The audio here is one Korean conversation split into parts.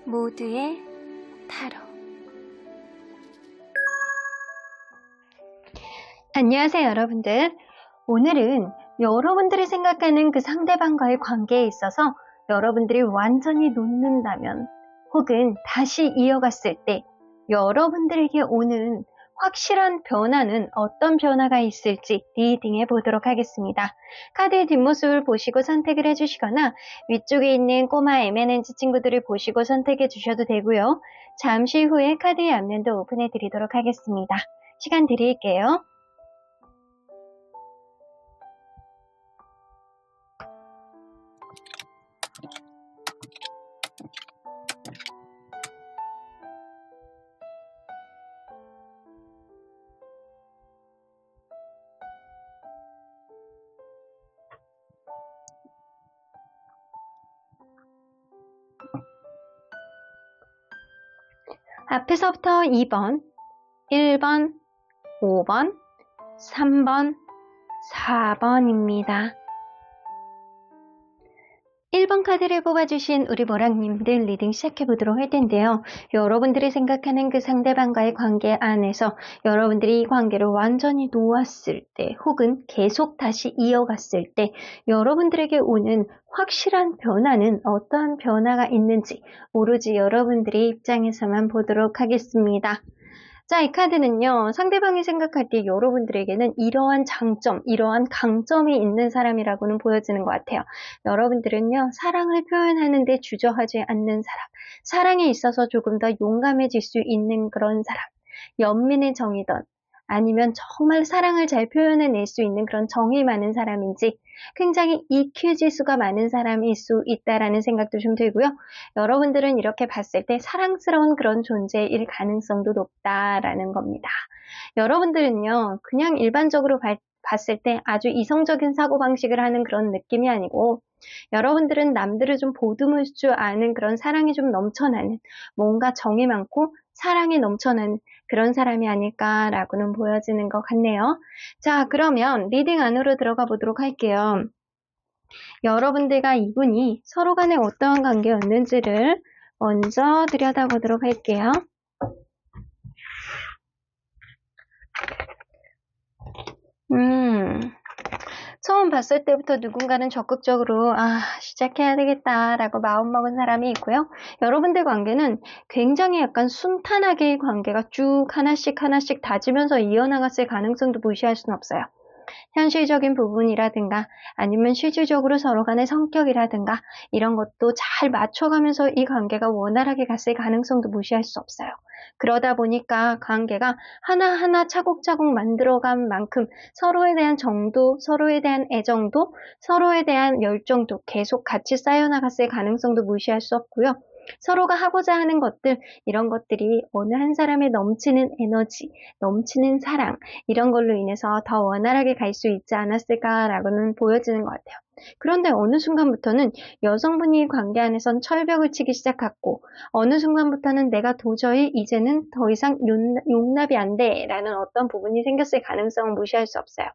모두의 타로. 안녕하세요 여러분들. 오늘은 여러분들이 생각하는 그 상대방과의 관계에 있어서 여러분들이 완전히 놓는다면 혹은 다시 이어갔을 때 여러분들에게 오는 확실한 변화는 어떤 변화가 있을지 리딩해 보도록 하겠습니다. 카드의 뒷모습을 보시고 선택을 해주시거나 위쪽에 있는 꼬마 M&G 친구들을 보시고 선택해 주셔도 되고요. 잠시 후에 카드의 앞면도 오픈해 드리도록 하겠습니다. 시간 드릴게요. 앞에서부터 2번, 1번, 5번, 3번, 4번입니다. 1번 카드를 뽑아주신 우리 모랑님들 리딩 시작해보도록 할 텐데요. 여러분들이 생각하는 그 상대방과의 관계 안에서 여러분들이 이 관계를 완전히 놓았을 때 혹은 계속 다시 이어갔을 때 여러분들에게 오는 확실한 변화는 어떠한 변화가 있는지 오로지 여러분들의 입장에서만 보도록 하겠습니다. 자, 이 카드는요, 상대방이 생각할 때 여러분들에게는 이러한 장점, 이러한 강점이 있는 사람이라고는 보여지는 것 같아요. 여러분들은요, 사랑을 표현하는데 주저하지 않는 사람, 사랑에 있어서 조금 더 용감해질 수 있는 그런 사람, 연민의 정이든 아니면 정말 사랑을 잘 표현해낼 수 있는 그런 정이 많은 사람인지 굉장히 EQ 지수가 많은 사람일 수 있다라는 생각도 좀 들고요. 여러분들은 이렇게 봤을 때 사랑스러운 그런 존재일 가능성도 높다라는 겁니다. 여러분들은요, 그냥 일반적으로 봤을 때 아주 이성적인 사고방식을 하는 그런 느낌이 아니고 여러분들은 남들을 좀 보듬을 줄 아는 그런 사랑이 좀 넘쳐나는 뭔가 정이 많고 사랑이 넘쳐나는 그런 사람이 아닐까라고는 보여지는 것 같네요. 자, 그러면 리딩 안으로 들어가 보도록 할게요. 여러분들과 이분이 서로 간에 어떠한 관계였는지를 먼저 들여다보도록 할게요. 처음 봤을 때부터 누군가는 적극적으로 시작해야 되겠다라고 마음먹은 사람이 있고요. 여러분들 관계는 굉장히 약간 순탄하게 관계가 쭉 하나씩 다지면서 이어나갔을 가능성도 무시할 수는 없어요. 현실적인 부분이라든가 아니면 실질적으로 서로 간의 성격이라든가 이런 것도 잘 맞춰가면서 이 관계가 원활하게 갔을 가능성도 무시할 수 없어요. 그러다 보니까 관계가 하나하나 차곡차곡 만들어간 만큼 서로에 대한 정도, 서로에 대한 애정도, 서로에 대한 열정도 계속 같이 쌓여나갔을 가능성도 무시할 수 없고요. 서로가 하고자 하는 것들, 이런 것들이 어느 한 사람의 넘치는 에너지, 넘치는 사랑, 이런 걸로 인해서 더 원활하게 갈 수 있지 않았을까라고는 보여지는 것 같아요. 그런데 어느 순간부터는 여성분이 관계 안에선 철벽을 치기 시작했고 어느 순간부터는 내가 도저히 이제는 더 이상 용납이 안 돼라는 어떤 부분이 생겼을 가능성은 무시할 수 없어요.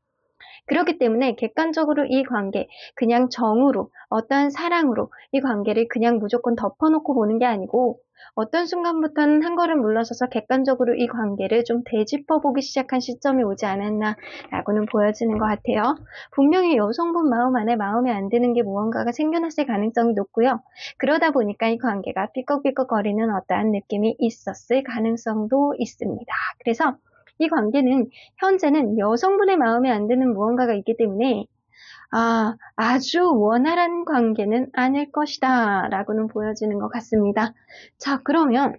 그렇기 때문에 객관적으로 이 관계, 그냥 정으로, 어떠한 사랑으로 이 관계를 그냥 무조건 덮어놓고 보는 게 아니고 어떤 순간부터는 한 걸음 물러서서 객관적으로 이 관계를 좀 되짚어보기 시작한 시점이 오지 않았나라고는 보여지는 것 같아요. 분명히 여성분 마음 안에 마음에 안 드는 게 무언가가 생겨났을 가능성이 높고요. 그러다 보니까 이 관계가 삐걱삐걱거리는 어떠한 느낌이 있었을 가능성도 있습니다. 그래서 이 관계는 현재는 여성분의 마음에 안 드는 무언가가 있기 때문에 아주 원활한 관계는 아닐 것이다 라고는 보여지는 것 같습니다. 자, 그러면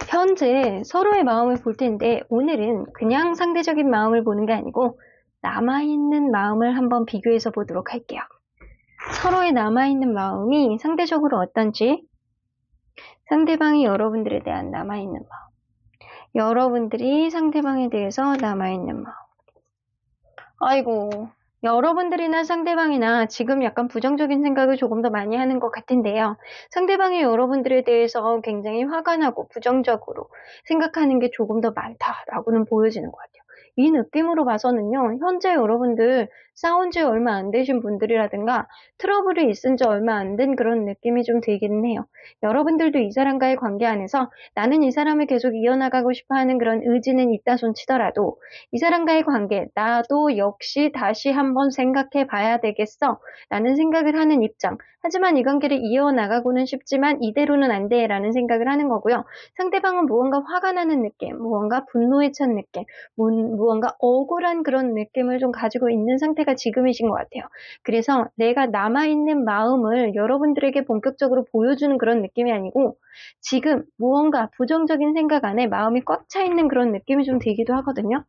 현재 서로의 마음을 볼 텐데 오늘은 그냥 상대적인 마음을 보는 게 아니고 남아있는 마음을 한번 비교해서 보도록 할게요. 서로의 남아있는 마음이 상대적으로 어떤지, 상대방이 여러분들에 대한 남아있는 마음, 여러분들이 상대방에 대해서 남아있는 마음. 아이고, 여러분들이나 상대방이나 지금 약간 부정적인 생각을 조금 더 많이 하는 것 같은데요. 상대방이 여러분들에 대해서 굉장히 화가 나고 부정적으로 생각하는 게 조금 더 많다라고는 보여지는 것 같아요. 이 느낌으로 봐서는요, 현재 여러분들 싸운 지 얼마 안 되신 분들이라든가 트러블이 있은 지 얼마 안 된 그런 느낌이 좀 들기는 해요. 여러분들도 이 사람과의 관계 안에서 나는 이 사람을 계속 이어나가고 싶어 하는 그런 의지는 있다 손 치더라도 이 사람과의 관계, 나도 역시 다시 한번 생각해 봐야 되겠어 라는 생각을 하는 입장. 하지만 이 관계를 이어나가고는 싶지만 이대로는 안 돼 라는 생각을 하는 거고요. 상대방은 무언가 화가 나는 느낌, 무언가 분노에 찬 느낌, 무언가 억울한 그런 느낌을 좀 가지고 있는 상태가 지금이신 것 같아요. 그래서 내가 남아있는 마음을 여러분들에게 본격적으로 보여주는 그런 느낌이 아니고 지금 무언가 부정적인 생각 안에 마음이 꽉 차 있는 그런 느낌이 좀 들기도 하거든요.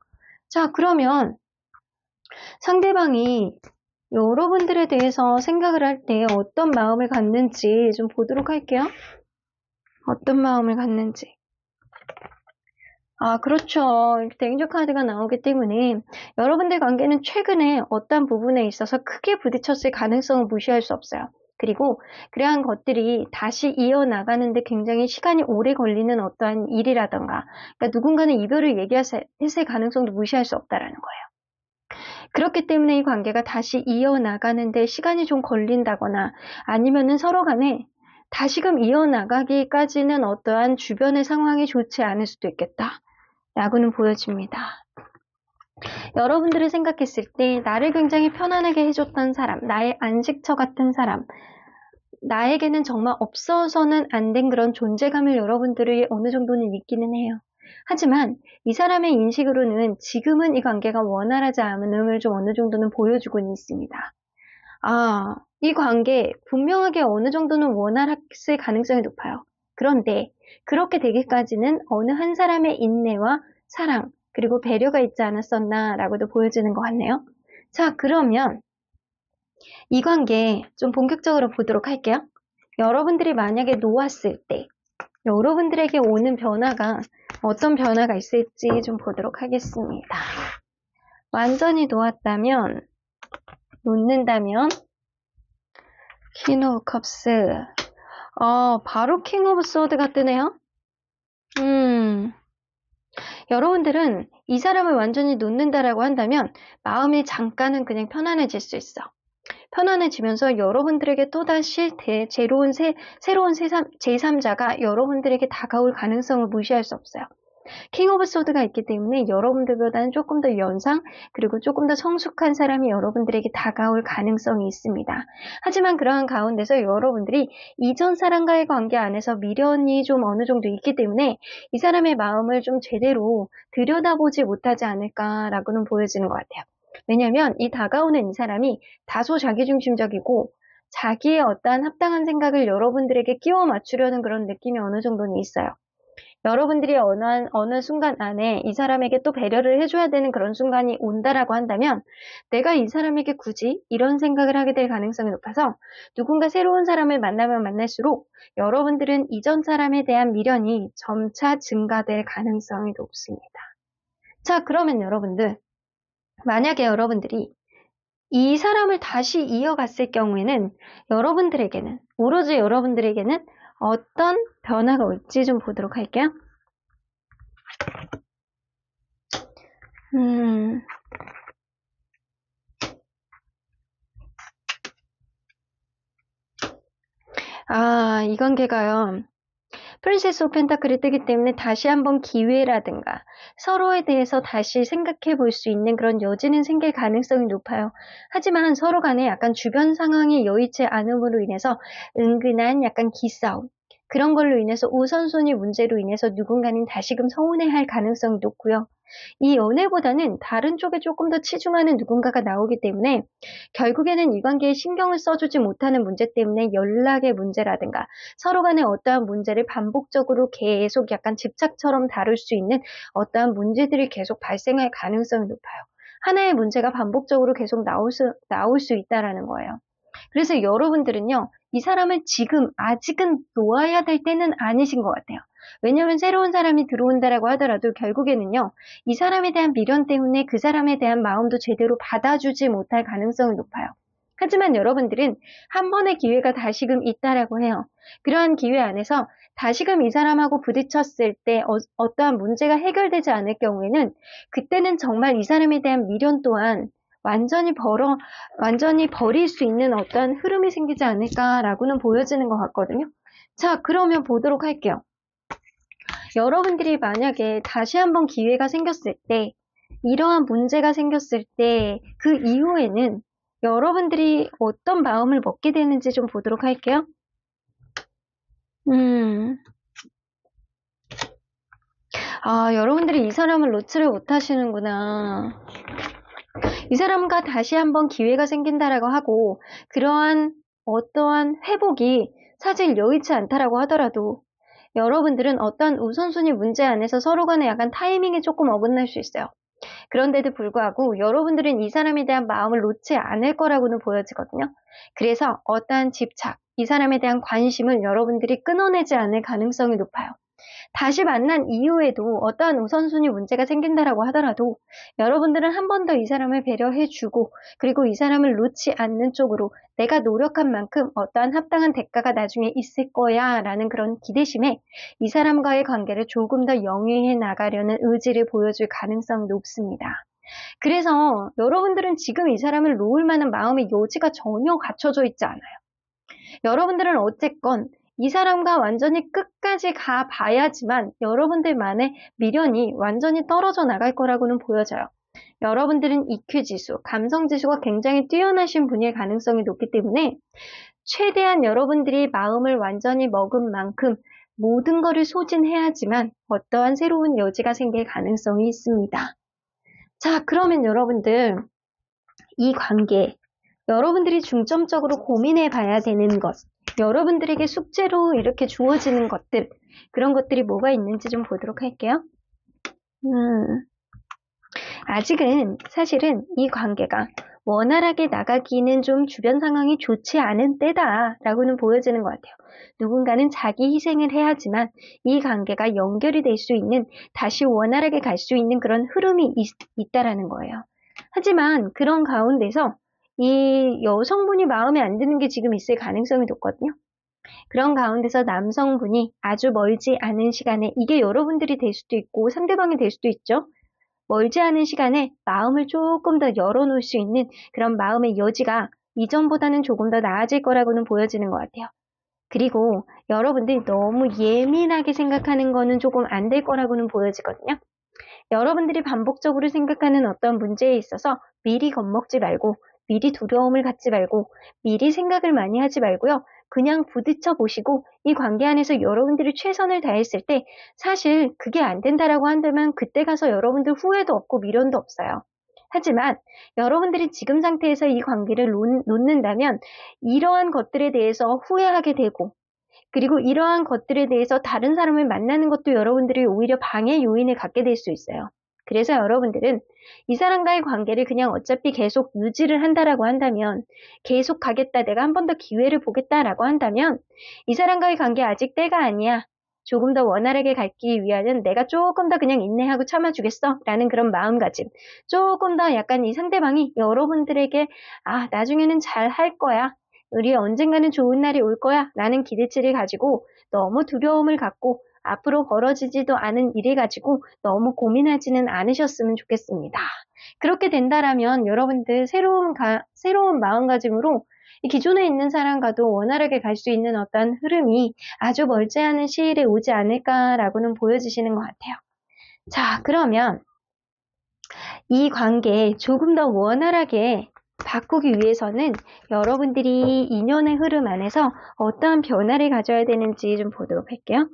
자, 그러면 상대방이 여러분들에 대해서 생각을 할 때 어떤 마음을 갖는지 좀 보도록 할게요. 어떤 마음을 갖는지. 그렇죠. 이렇게 대인족 카드가 나오기 때문에 여러분들 관계는 최근에 어떤 부분에 있어서 크게 부딪혔을 가능성을 무시할 수 없어요. 그리고 그러한 것들이 다시 이어나가는데 굉장히 시간이 오래 걸리는 어떠한 일이라던가 그러니까 누군가는 이별을 얘기했을 가능성도 무시할 수 없다라는 거예요. 그렇기 때문에 이 관계가 다시 이어나가는데 시간이 좀 걸린다거나 아니면은 서로 간에 다시금 이어나가기까지는 어떠한 주변의 상황이 좋지 않을 수도 있겠다. 라고는 보여집니다. 여러분들을 생각했을 때 나를 굉장히 편안하게 해줬던 사람, 나의 안식처 같은 사람, 나에게는 정말 없어서는 안 된 그런 존재감을 여러분들이 어느 정도는 있기는 해요. 하지만 이 사람의 인식으로는 지금은 이 관계가 원활하지 않음을 좀 어느 정도는 보여주고는 있습니다. 이 관계 분명하게 어느 정도는 원활했을 가능성이 높아요. 그런데 그렇게 되기까지는 어느 한 사람의 인내와 사랑 그리고 배려가 있지 않았었나 라고도 보여지는 것 같네요. 자, 그러면 이 관계 좀 본격적으로 보도록 할게요. 여러분들이 만약에 놓았을 때 여러분들에게 오는 변화가 어떤 변화가 있을지 좀 보도록 하겠습니다. 완전히 놓았다면 놓는다면 퀸 오브 컵스 바로 킹 오브 소드가 뜨네요. 여러분들은 이 사람을 완전히 놓는다라고 한다면 마음이 잠깐은 그냥 편안해질 수 있어. 편안해지면서 여러분들에게 또다시 새로운 제3자가 여러분들에게 다가올 가능성을 무시할 수 없어요. 킹 오브 소드가 있기 때문에 여러분들보다는 조금 더 연상 그리고 조금 더 성숙한 사람이 여러분들에게 다가올 가능성이 있습니다. 하지만 그러한 가운데서 여러분들이 이전 사람과의 관계 안에서 미련이 좀 어느 정도 있기 때문에 이 사람의 마음을 좀 제대로 들여다보지 못하지 않을까라고는 보여지는 것 같아요. 왜냐하면 이 다가오는 이 사람이 다소 자기중심적이고 자기의 어떠한 합당한 생각을 여러분들에게 끼워 맞추려는 그런 느낌이 어느 정도는 있어요. 여러분들이 어느 순간 안에 이 사람에게 또 배려를 해줘야 되는 그런 순간이 온다라고 한다면 내가 이 사람에게 굳이 이런 생각을 하게 될 가능성이 높아서 누군가 새로운 사람을 만나면 만날수록 여러분들은 이전 사람에 대한 미련이 점차 증가될 가능성이 높습니다. 자, 그러면 여러분들 만약에 여러분들이 이 사람을 다시 이어갔을 경우에는 여러분들에게는 오로지 여러분들에게는 어떤 변화가 올지 좀 보도록 할게요. 이 관계가요. 프린세스 오브 펜타클이 뜨기 때문에 다시 한번 기회라든가 서로에 대해서 다시 생각해 볼 수 있는 그런 여지는 생길 가능성이 높아요. 하지만 서로 간에 약간 주변 상황이 여의치 않음으로 인해서 은근한 약간 기싸움 그런 걸로 인해서 우선순위 문제로 인해서 누군가는 다시금 서운해할 가능성이 높고요. 이 연애보다는 다른 쪽에 조금 더 치중하는 누군가가 나오기 때문에 결국에는 이 관계에 신경을 써주지 못하는 문제 때문에 연락의 문제라든가 서로 간에 어떠한 문제를 반복적으로 계속 약간 집착처럼 다룰 수 있는 어떠한 문제들이 계속 발생할 가능성이 높아요. 하나의 문제가 반복적으로 계속 나올 수 있다라는 거예요. 그래서 여러분들은요, 이 사람을 지금 아직은 놓아야 될 때는 아니신 것 같아요. 왜냐하면 새로운 사람이 들어온다라고 하더라도 결국에는요, 이 사람에 대한 미련 때문에 그 사람에 대한 마음도 제대로 받아주지 못할 가능성이 높아요. 하지만 여러분들은 한 번의 기회가 다시금 있다라고 해요. 그러한 기회 안에서 다시금 이 사람하고 부딪혔을 때 어떠한 문제가 해결되지 않을 경우에는 그때는 정말 이 사람에 대한 미련 또한 완전히 버릴 수 있는 어떠한 흐름이 생기지 않을까라고는 보여지는 것 같거든요. 자, 그러면 보도록 할게요. 여러분들이 만약에 다시 한번 기회가 생겼을 때, 이러한 문제가 생겼을 때, 그 이후에는 여러분들이 어떤 마음을 먹게 되는지 좀 보도록 할게요. 여러분들이 이 사람을 놓지를 못하시는구나. 이 사람과 다시 한번 기회가 생긴다라고 하고 그러한 어떠한 회복이 사실 여의치 않다라고 하더라도 여러분들은 어떠한 우선순위 문제 안에서 서로 간에 약간 타이밍이 조금 어긋날 수 있어요. 그런데도 불구하고 여러분들은 이 사람에 대한 마음을 놓지 않을 거라고는 보여지거든요. 그래서 어떠한 집착, 이 사람에 대한 관심을 여러분들이 끊어내지 않을 가능성이 높아요. 다시 만난 이후에도 어떠한 우선순위 문제가 생긴다라고 하더라도 여러분들은 한 번 더 이 사람을 배려해주고 그리고 이 사람을 놓지 않는 쪽으로 내가 노력한 만큼 어떠한 합당한 대가가 나중에 있을 거야 라는 그런 기대심에 이 사람과의 관계를 조금 더 영위해 나가려는 의지를 보여줄 가능성이 높습니다. 그래서 여러분들은 지금 이 사람을 놓을 만한 마음의 여지가 전혀 갖춰져 있지 않아요. 여러분들은 어쨌건 이 사람과 완전히 끝까지 가봐야지만 여러분들만의 미련이 완전히 떨어져 나갈 거라고는 보여져요. 여러분들은 EQ지수, 감성지수가 굉장히 뛰어나신 분일 가능성이 높기 때문에 최대한 여러분들이 마음을 완전히 먹은 만큼 모든 것을 소진해야지만 어떠한 새로운 여지가 생길 가능성이 있습니다. 자, 그러면 여러분들 이 관계, 여러분들이 중점적으로 고민해 봐야 되는 것, 여러분들에게 숙제로 이렇게 주어지는 것들, 그런 것들이 뭐가 있는지 좀 보도록 할게요. 아직은 사실은 이 관계가 원활하게 나가기는 좀 주변 상황이 좋지 않은 때다라고는 보여지는 것 같아요. 누군가는 자기 희생을 해야지만 이 관계가 연결이 될 수 있는, 다시 원활하게 갈 수 있는 그런 흐름이 있다라는 거예요. 하지만 그런 가운데서 이 여성분이 마음에 안 드는 게 지금 있을 가능성이 높거든요. 그런 가운데서 남성분이 아주 멀지 않은 시간에, 이게 여러분들이 될 수도 있고 상대방이 될 수도 있죠. 멀지 않은 시간에 마음을 조금 더 열어놓을 수 있는 그런 마음의 여지가 이전보다는 조금 더 나아질 거라고는 보여지는 것 같아요. 그리고 여러분들이 너무 예민하게 생각하는 거는 조금 안 될 거라고는 보여지거든요. 여러분들이 반복적으로 생각하는 어떤 문제에 있어서 미리 겁먹지 말고, 미리 두려움을 갖지 말고, 미리 생각을 많이 하지 말고요. 그냥 부딪혀 보시고 이 관계 안에서 여러분들이 최선을 다했을 때 사실 그게 안 된다라고 한다면 그때 가서 여러분들 후회도 없고 미련도 없어요. 하지만 여러분들이 지금 상태에서 이 관계를 놓는다면 이러한 것들에 대해서 후회하게 되고, 그리고 이러한 것들에 대해서 다른 사람을 만나는 것도 여러분들이 오히려 방해 요인을 갖게 될 수 있어요. 그래서 여러분들은 이 사람과의 관계를 그냥 어차피 계속 유지를 한다라고 한다면, 계속 가겠다, 내가 한 번 더 기회를 보겠다라고 한다면 이 사람과의 관계 아직 때가 아니야. 조금 더 원활하게 가기 위하면 내가 조금 더 그냥 인내하고 참아주겠어 라는 그런 마음가짐, 조금 더 약간 이 상대방이 여러분들에게 나중에는 잘 할 거야, 우리 언젠가는 좋은 날이 올 거야 라는 기대치를 가지고 너무 두려움을 갖고 앞으로 벌어지지도 않은 일을 가지고 너무 고민하지는 않으셨으면 좋겠습니다. 그렇게 된다라면 여러분들 새로운 마음가짐으로 기존에 있는 사람과도 원활하게 갈 수 있는 어떤 흐름이 아주 멀지 않은 시일에 오지 않을까라고는 보여지시는 것 같아요. 자, 그러면 이 관계 조금 더 원활하게 바꾸기 위해서는 여러분들이 인연의 흐름 안에서 어떠한 변화를 가져야 되는지 좀 보도록 할게요.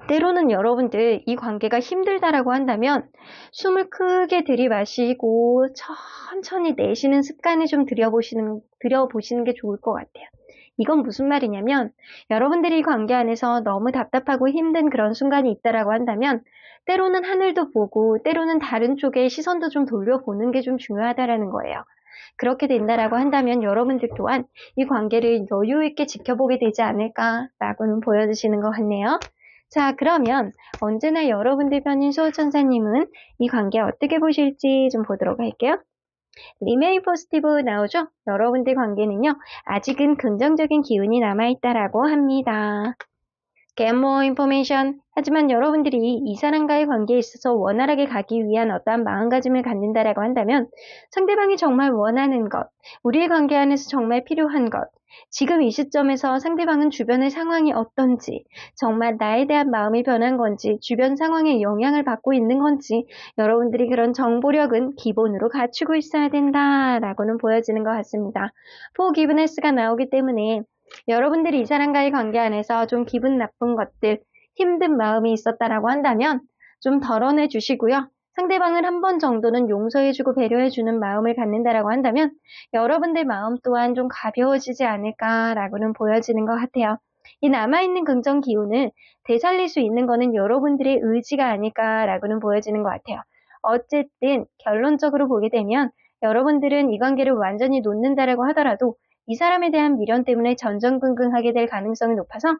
때로는 여러분들 이 관계가 힘들다라고 한다면 숨을 크게 들이마시고 천천히 내쉬는 습관을 좀 들여보시는 게 좋을 것 같아요. 이건 무슨 말이냐면 여러분들이 이 관계 안에서 너무 답답하고 힘든 그런 순간이 있다라고 한다면 때로는 하늘도 보고 때로는 다른 쪽에 시선도 좀 돌려보는 게 좀 중요하다라는 거예요. 그렇게 된다라고 한다면 여러분들 또한 이 관계를 여유 있게 지켜보게 되지 않을까라고는 보여주시는 것 같네요. 자, 그러면 언제나 여러분들 편인 수호천사님은 이 관계 어떻게 보실지 좀 보도록 할게요. remain positive 나오죠? 여러분들 관계는요, 아직은 긍정적인 기운이 남아있다라고 합니다. Get more information. 하지만 여러분들이 이 사람과의 관계에 있어서 원활하게 가기 위한 어떠한 마음가짐을 갖는다라고 한다면 상대방이 정말 원하는 것, 우리의 관계 안에서 정말 필요한 것, 지금 이 시점에서 상대방은 주변의 상황이 어떤지, 정말 나에 대한 마음이 변한 건지, 주변 상황에 영향을 받고 있는 건지 여러분들이 그런 정보력은 기본으로 갖추고 있어야 된다라고는 보여지는 것 같습니다. forgiveness가 나오기 때문에 여러분들이 이 사람과의 관계 안에서 좀 기분 나쁜 것들, 힘든 마음이 있었다라고 한다면 좀 덜어내 주시고요. 상대방을 한 번 정도는 용서해주고 배려해주는 마음을 갖는다라고 한다면 여러분들 마음 또한 좀 가벼워지지 않을까라고는 보여지는 것 같아요. 이 남아있는 긍정 기운을 되살릴 수 있는 거는 여러분들의 의지가 아닐까라고는 보여지는 것 같아요. 어쨌든 결론적으로 보게 되면 여러분들은 이 관계를 완전히 놓는다라고 하더라도 이 사람에 대한 미련 때문에 전전긍긍하게 될 가능성이 높아서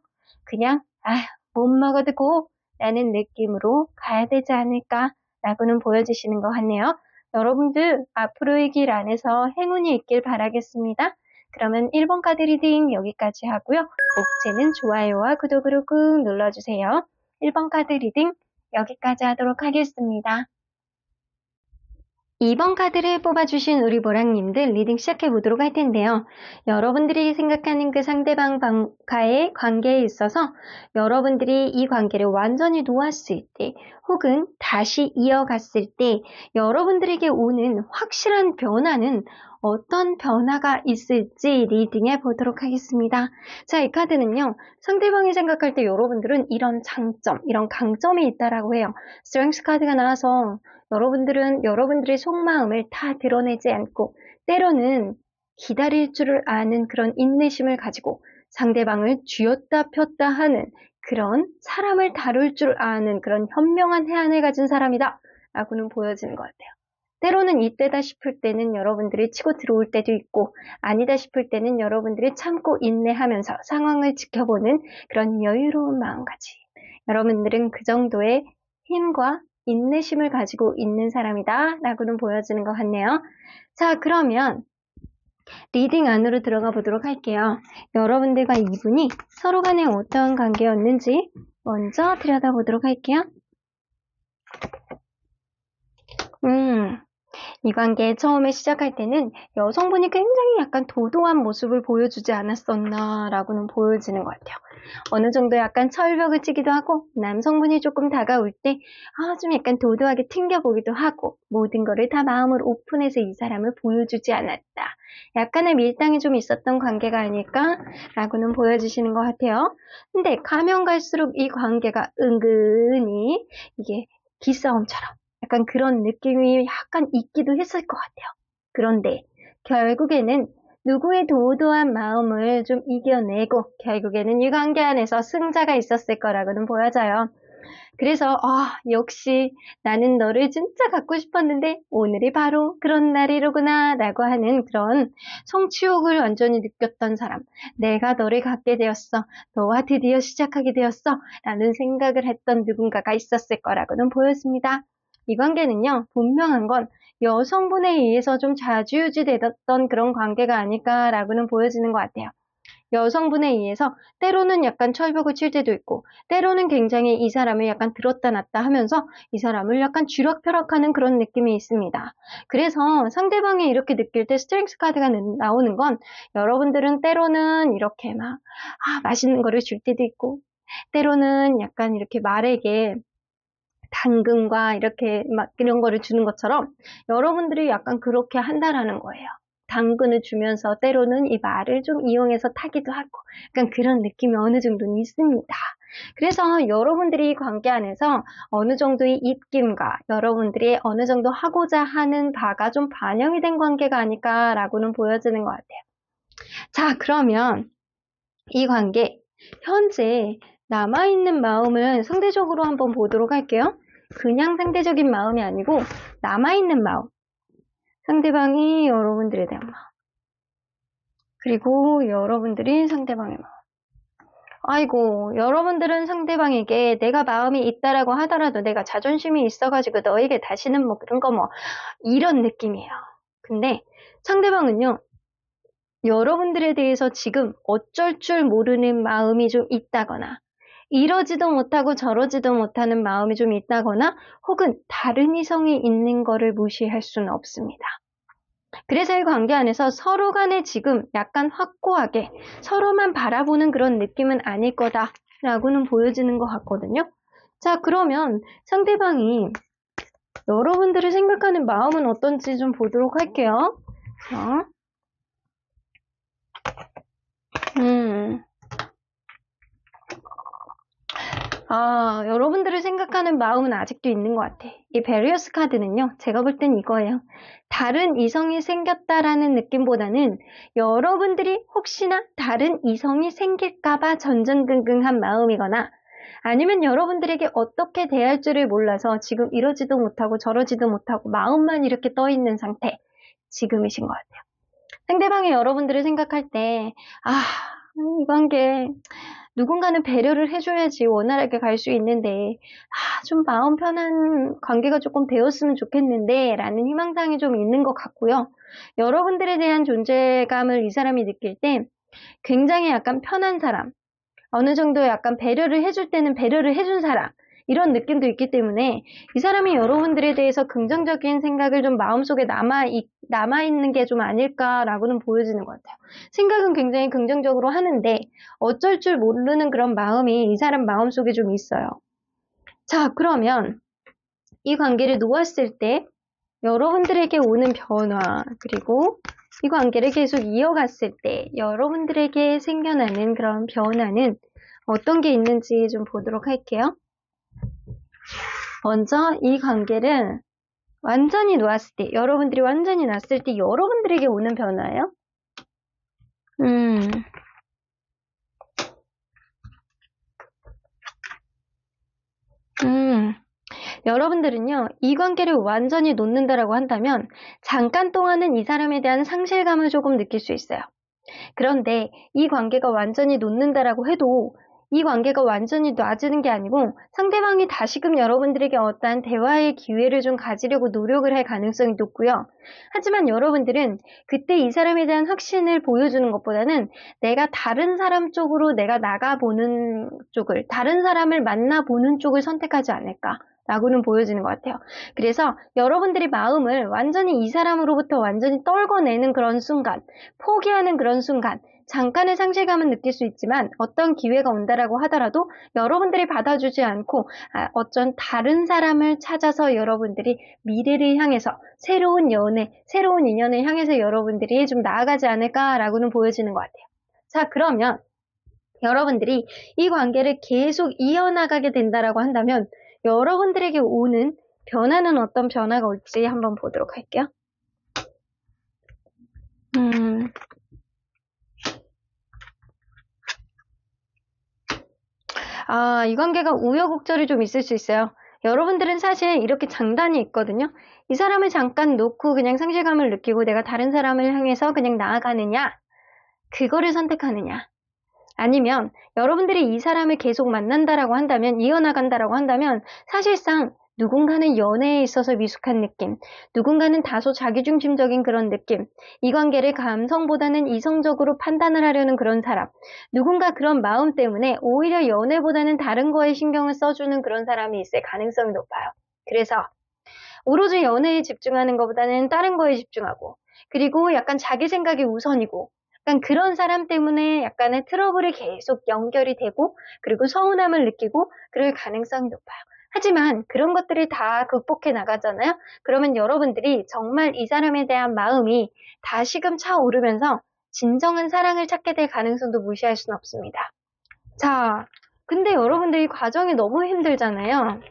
그냥 못 먹어도 고 라는 느낌으로 가야 되지 않을까라고는 보여지시는 것 같네요. 여러분들 앞으로의 길 안에서 행운이 있길 바라겠습니다. 그러면 1번 카드 리딩 여기까지 하고요. 목재는 좋아요와 구독으로 꾹 눌러주세요. 1번 카드 리딩 여기까지 하도록 하겠습니다. 2번 카드를 뽑아주신 우리 보랑님들 리딩 시작해 보도록 할 텐데요. 여러분들이 생각하는 그 상대방과의 관계에 있어서 여러분들이 이 관계를 완전히 놓았을 때 혹은 다시 이어갔을 때 여러분들에게 오는 확실한 변화는 어떤 변화가 있을지 리딩해 보도록 하겠습니다. 자, 이 카드는요. 상대방이 생각할 때 여러분들은 이런 장점, 이런 강점이 있다라고 해요. 스트렝스 카드가 나와서 여러분들은 여러분들의 속마음을 다 드러내지 않고 때로는 기다릴 줄을 아는 그런 인내심을 가지고 상대방을 쥐었다 폈다 하는 그런 사람을 다룰 줄 아는 그런 현명한 해안을 가진 사람이다 라고는 보여지는 것 같아요. 때로는 이때다 싶을 때는 여러분들이 치고 들어올 때도 있고 아니다 싶을 때는 여러분들이 참고 인내하면서 상황을 지켜보는 그런 여유로운 마음가짐. 여러분들은 그 정도의 힘과 인내심을 가지고 있는 사람이다 라고는 보여지는 것 같네요. 자, 그러면 리딩 안으로 들어가 보도록 할게요. 여러분들과 이분이 서로 간에 어떠한 관계였는지 먼저 들여다보도록 할게요. 이 관계 처음에 시작할 때는 여성분이 굉장히 약간 도도한 모습을 보여주지 않았었나 라고는 보여지는 것 같아요. 어느 정도 약간 철벽을 치기도 하고 남성분이 조금 다가올 때 좀 약간 도도하게 튕겨보기도 하고 모든 거를 다 마음을 오픈해서 이 사람을 보여주지 않았다. 약간의 밀당이 좀 있었던 관계가 아닐까 라고는 보여주시는 것 같아요. 근데 가면 갈수록 이 관계가 은근히 이게 기싸움처럼 약간 그런 느낌이 약간 있기도 했을 것 같아요. 그런데 결국에는 누구의 도도한 마음을 좀 이겨내고 결국에는 이 관계 안에서 승자가 있었을 거라고는 보여져요. 그래서 역시 나는 너를 진짜 갖고 싶었는데 오늘이 바로 그런 날이로구나 라고 하는 그런 성취욕을 완전히 느꼈던 사람. 내가 너를 갖게 되었어. 너와 드디어 시작하게 되었어. 라는 생각을 했던 누군가가 있었을 거라고는 보였습니다. 이 관계는요, 분명한 건 여성분에 의해서 좀 좌지우지되었던 그런 관계가 아닐까라고는 보여지는 것 같아요. 여성분에 의해서 때로는 약간 철벽을 칠 때도 있고 때로는 굉장히 이 사람을 약간 들었다 놨다 하면서 이 사람을 약간 쥐락펴락하는 그런 느낌이 있습니다. 그래서 상대방이 이렇게 느낄 때 스트렝스 카드가 나오는 건 여러분들은 때로는 이렇게 막 맛있는 거를 줄 때도 있고 때로는 약간 이렇게 말에게 당근과 이렇게 막 이런 거를 주는 것처럼 여러분들이 약간 그렇게 한다라는 거예요. 당근을 주면서 때로는 이 말을 좀 이용해서 타기도 하고 약간 그런 느낌이 어느 정도는 있습니다. 그래서 여러분들이 관계 안에서 어느 정도의 입김과 여러분들이 어느 정도 하고자 하는 바가 좀 반영이 된 관계가 아닐까라고는 보여지는 것 같아요. 자, 그러면 이 관계 현재 남아있는 마음을 상대적으로 한번 보도록 할게요. 그냥 상대적인 마음이 아니고 남아있는 마음. 상대방이 여러분들에 대한 마음. 그리고 여러분들이 상대방의 마음. 아이고, 여러분들은 상대방에게 내가 마음이 있다라고 하더라도 내가 자존심이 있어가지고 너에게 다시는 뭐 그런 거 뭐 이런 느낌이에요. 근데 상대방은요, 여러분들에 대해서 지금 어쩔 줄 모르는 마음이 좀 있다거나, 이러지도 못하고 저러지도 못하는 마음이 좀 있다거나, 혹은 다른 이성이 있는 거를 무시할 수는 없습니다. 그래서 이 관계 안에서 서로 간에 지금 약간 확고하게 서로만 바라보는 그런 느낌은 아닐 거다라고는 보여지는 것 같거든요. 자, 그러면 상대방이 여러분들을 생각하는 마음은 어떤지 좀 보도록 할게요. 여러분들을 생각하는 마음은 아직도 있는 것 같아. 이 베리어스 카드는요, 제가 볼 땐 이거예요. 다른 이성이 생겼다라는 느낌보다는 여러분들이 혹시나 다른 이성이 생길까봐 전전긍긍한 마음이거나, 아니면 여러분들에게 어떻게 대할 줄을 몰라서 지금 이러지도 못하고 저러지도 못하고 마음만 이렇게 떠 있는 상태, 지금이신 것 같아요. 상대방이 여러분들을 생각할 때, 이 관계 누군가는 배려를 해줘야지 원활하게 갈 수 있는데, 좀 마음 편한 관계가 조금 되었으면 좋겠는데 라는 희망사항이 좀 있는 것 같고요. 여러분들에 대한 존재감을 이 사람이 느낄 때 굉장히 약간 편한 사람, 어느 정도 약간 배려를 해줄 때는 배려를 해준 사람, 이런 느낌도 있기 때문에 이 사람이 여러분들에 대해서 긍정적인 생각을 좀 마음속에 남아있는 게 좀 아닐까라고는 보여지는 것 같아요. 생각은 굉장히 긍정적으로 하는데 어쩔 줄 모르는 그런 마음이 이 사람 마음속에 좀 있어요. 자, 그러면 이 관계를 놓았을 때 여러분들에게 오는 변화, 그리고 이 관계를 계속 이어갔을 때 여러분들에게 생겨나는 그런 변화는 어떤 게 있는지 좀 보도록 할게요. 먼저 이 관계를 완전히 놓았을 때, 여러분들이 완전히 놨을 때 여러분들에게 오는 변화예요. 여러분들은요, 이 관계를 완전히 놓는다라고 한다면 잠깐 동안은 이 사람에 대한 상실감을 조금 느낄 수 있어요. 그런데 이 관계가 완전히 놓는다라고 해도 이 관계가 완전히 놔지는 게 아니고 상대방이 다시금 여러분들에게 어떠한 대화의 기회를 좀 가지려고 노력을 할 가능성이 높고요. 하지만 여러분들은 그때 이 사람에 대한 확신을 보여주는 것보다는 내가 다른 사람 쪽으로 내가 나가보는 쪽을, 다른 사람을 만나보는 쪽을 선택하지 않을까 라고는 보여지는 것 같아요. 그래서 여러분들이 마음을 완전히 이 사람으로부터 완전히 떨궈내는 그런 순간, 포기하는 그런 순간, 잠깐의 상실감은 느낄 수 있지만 어떤 기회가 온다라고 하더라도 여러분들이 받아주지 않고 어쩐 다른 사람을 찾아서 여러분들이 미래를 향해서 새로운 연애, 새로운 인연을 향해서 여러분들이 좀 나아가지 않을까라고는 보여지는 것 같아요. 자, 그러면 여러분들이 이 관계를 계속 이어나가게 된다라고 한다면 여러분들에게 오는 변화는 어떤 변화가 올지 한번 보도록 할게요. 이 관계가 우여곡절이 좀 있을 수 있어요. 여러분들은 사실 이렇게 장단이 있거든요. 이 사람을 잠깐 놓고 그냥 상실감을 느끼고 내가 다른 사람을 향해서 그냥 나아가느냐, 그거를 선택하느냐, 아니면 여러분들이 이 사람을 계속 만난다라고 한다면, 이어나간다라고 한다면 사실상 누군가는 연애에 있어서 미숙한 느낌, 누군가는 다소 자기중심적인 그런 느낌, 이 관계를 감성보다는 이성적으로 판단을 하려는 그런 사람, 누군가 그런 마음 때문에 오히려 연애보다는 다른 거에 신경을 써주는 그런 사람이 있을 가능성이 높아요. 그래서 오로지 연애에 집중하는 것보다는 다른 거에 집중하고, 그리고 약간 자기 생각이 우선이고, 약간 그런 사람 때문에 약간의 트러블이 계속 연결이 되고, 그리고 서운함을 느끼고 그럴 가능성이 높아요. 하지만 그런 것들이 다 극복해 나가잖아요. 그러면 여러분들이 정말 이 사람에 대한 마음이 다시금 차오르면서 진정한 사랑을 찾게 될 가능성도 무시할 수는 없습니다. 자, 근데 여러분들 이 과정이 너무 힘들잖아요.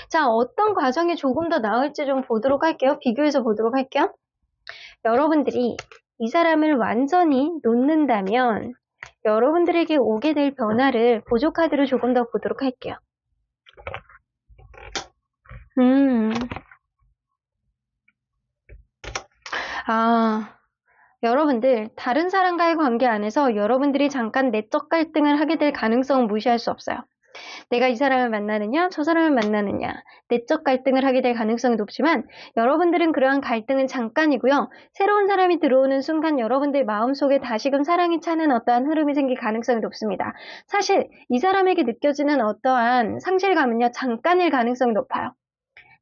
자, 어떤 과정이 조금 더 나을지 좀 보도록 할게요. 비교해서 보도록 할게요. 여러분들이 이 사람을 완전히 놓는다면 여러분들에게 오게 될 변화를 보조 카드로 조금 더 보도록 할게요. 여러분들 다른 사람과의 관계 안에서 여러분들이 잠깐 내적 갈등을 하게 될 가능성은 무시할 수 없어요. 내가 이 사람을 만나느냐, 저 사람을 만나느냐, 내적 갈등을 하게 될 가능성이 높지만 여러분들은 그러한 갈등은 잠깐이고요. 새로운 사람이 들어오는 순간 여러분들 마음속에 다시금 사랑이 차는 어떠한 흐름이 생길 가능성이 높습니다. 사실 이 사람에게 느껴지는 어떠한 상실감은요, 잠깐일 가능성이 높아요.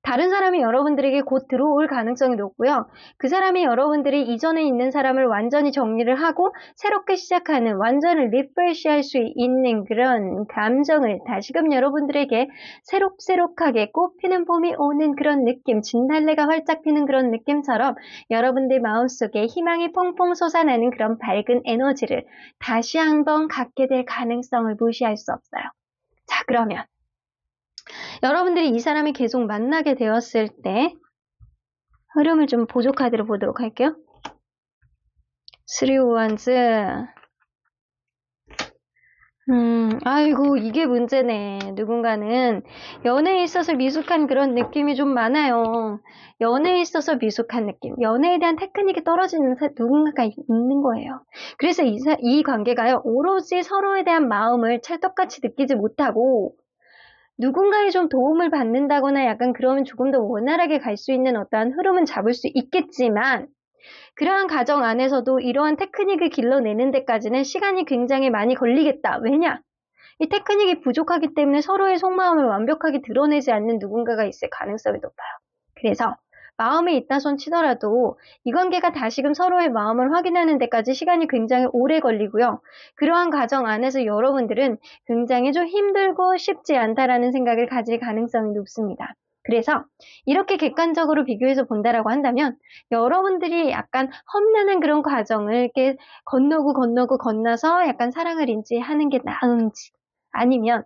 다른 사람이 여러분들에게 곧 들어올 가능성이 높고요. 그 사람이 여러분들이 이전에 있는 사람을 완전히 정리를 하고 새롭게 시작하는 완전히 리프레시할 수 있는 그런 감정을 다시금 여러분들에게 새록새록하게 꽃피는 봄이 오는 그런 느낌, 진달래가 활짝 피는 그런 느낌처럼 여러분들 마음속에 희망이 퐁퐁 솟아나는 그런 밝은 에너지를 다시 한번 갖게 될 가능성을 무시할 수 없어요. 자, 그러면 여러분들이 이 사람이 계속 만나게 되었을 때 흐름을 좀 보조카드로 보도록 할게요. 3 오원즈. 아이고 이게 문제네. 누군가는 연애에 있어서 미숙한 그런 느낌이 좀 많아요. 연애에 있어서 미숙한 느낌. 연애에 대한 테크닉이 떨어지는 누군가가 있는 거예요. 그래서 이 관계가요. 오로지 서로에 대한 마음을 찰떡같이 느끼지 못하고 누군가의 좀 도움을 받는다거나 약간 그러면 조금 더 원활하게 갈 수 있는 어떠한 흐름은 잡을 수 있겠지만 그러한 과정 안에서도 이러한 테크닉을 길러내는 데까지는 시간이 굉장히 많이 걸리겠다. 왜냐? 이 테크닉이 부족하기 때문에 서로의 속마음을 완벽하게 드러내지 않는 누군가가 있을 가능성이 높아요. 그래서 마음에 있다 손 치더라도 이 관계가 다시금 서로의 마음을 확인하는 데까지 시간이 굉장히 오래 걸리고요. 그러한 과정 안에서 여러분들은 굉장히 좀 힘들고 쉽지 않다라는 생각을 가질 가능성이 높습니다. 그래서 이렇게 객관적으로 비교해서 본다라고 한다면 여러분들이 약간 험난한 그런 과정을 이렇게 건너서 약간 사랑을 인지하는 게 나은지 아니면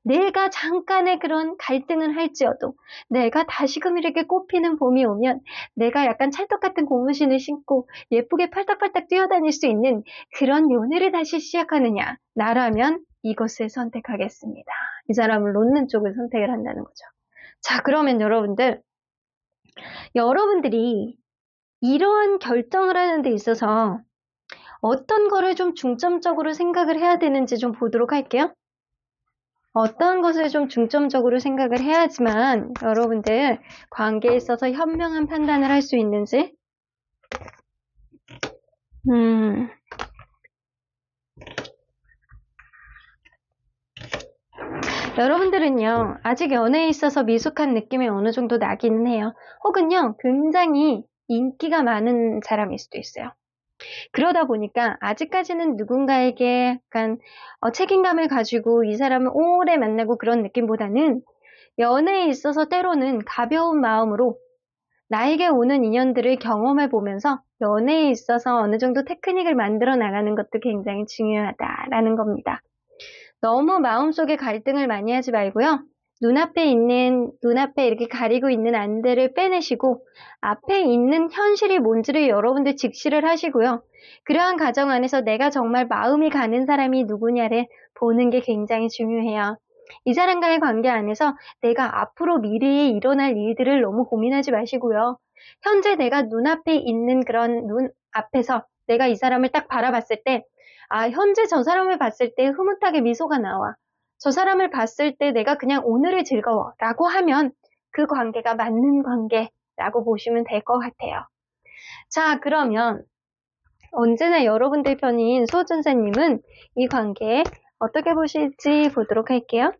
내가 잠깐의 그런 갈등을 할지어도 내가 다시금 이렇게 꽃피는 봄이 오면 내가 약간 찰떡 같은 고무신을 신고 예쁘게 팔딱팔딱 뛰어다닐 수 있는 그런 연애를 다시 시작하느냐. 나라면 이것을 선택하겠습니다. 이 사람을 놓는 쪽을 선택을 한다는 거죠. 자, 그러면 여러분들이 이러한 결정을 하는 데 있어서 어떤 거를 좀 중점적으로 생각을 해야 되는지 좀 보도록 할게요. 어떤 것을 좀 중점적으로 생각을 해야지만 여러분들 관계에 있어서 현명한 판단을 할 수 있는지. 여러분들은요, 아직 연애에 있어서 미숙한 느낌이 어느 정도 나기는 해요. 혹은요, 굉장히 인기가 많은 사람일 수도 있어요. 그러다 보니까 아직까지는 누군가에게 약간 책임감을 가지고 이 사람을 오래 만나고 그런 느낌보다는 연애에 있어서 때로는 가벼운 마음으로 나에게 오는 인연들을 경험해 보면서 연애에 있어서 어느 정도 테크닉을 만들어 나가는 것도 굉장히 중요하다라는 겁니다. 너무 마음속에 갈등을 많이 하지 말고요. 눈앞에 이렇게 가리고 있는 안대를 빼내시고 앞에 있는 현실이 뭔지를 여러분들 직시를 하시고요. 그러한 과정 안에서 내가 정말 마음이 가는 사람이 누구냐를 보는 게 굉장히 중요해요. 이 사람과의 관계 안에서 내가 앞으로 미래에 일어날 일들을 너무 고민하지 마시고요. 현재 내가 눈앞에 있는 그런 눈 앞에서 내가 이 사람을 딱 바라봤을 때 현재 저 사람을 봤을 때 흐뭇하게 미소가 나와. 저 사람을 봤을 때 내가 그냥 오늘을 즐거워 라고 하면 그 관계가 맞는 관계라고 보시면 될 것 같아요. 자, 그러면 언제나 여러분들 편인 소준사님은 이 관계 어떻게 보실지 보도록 할게요.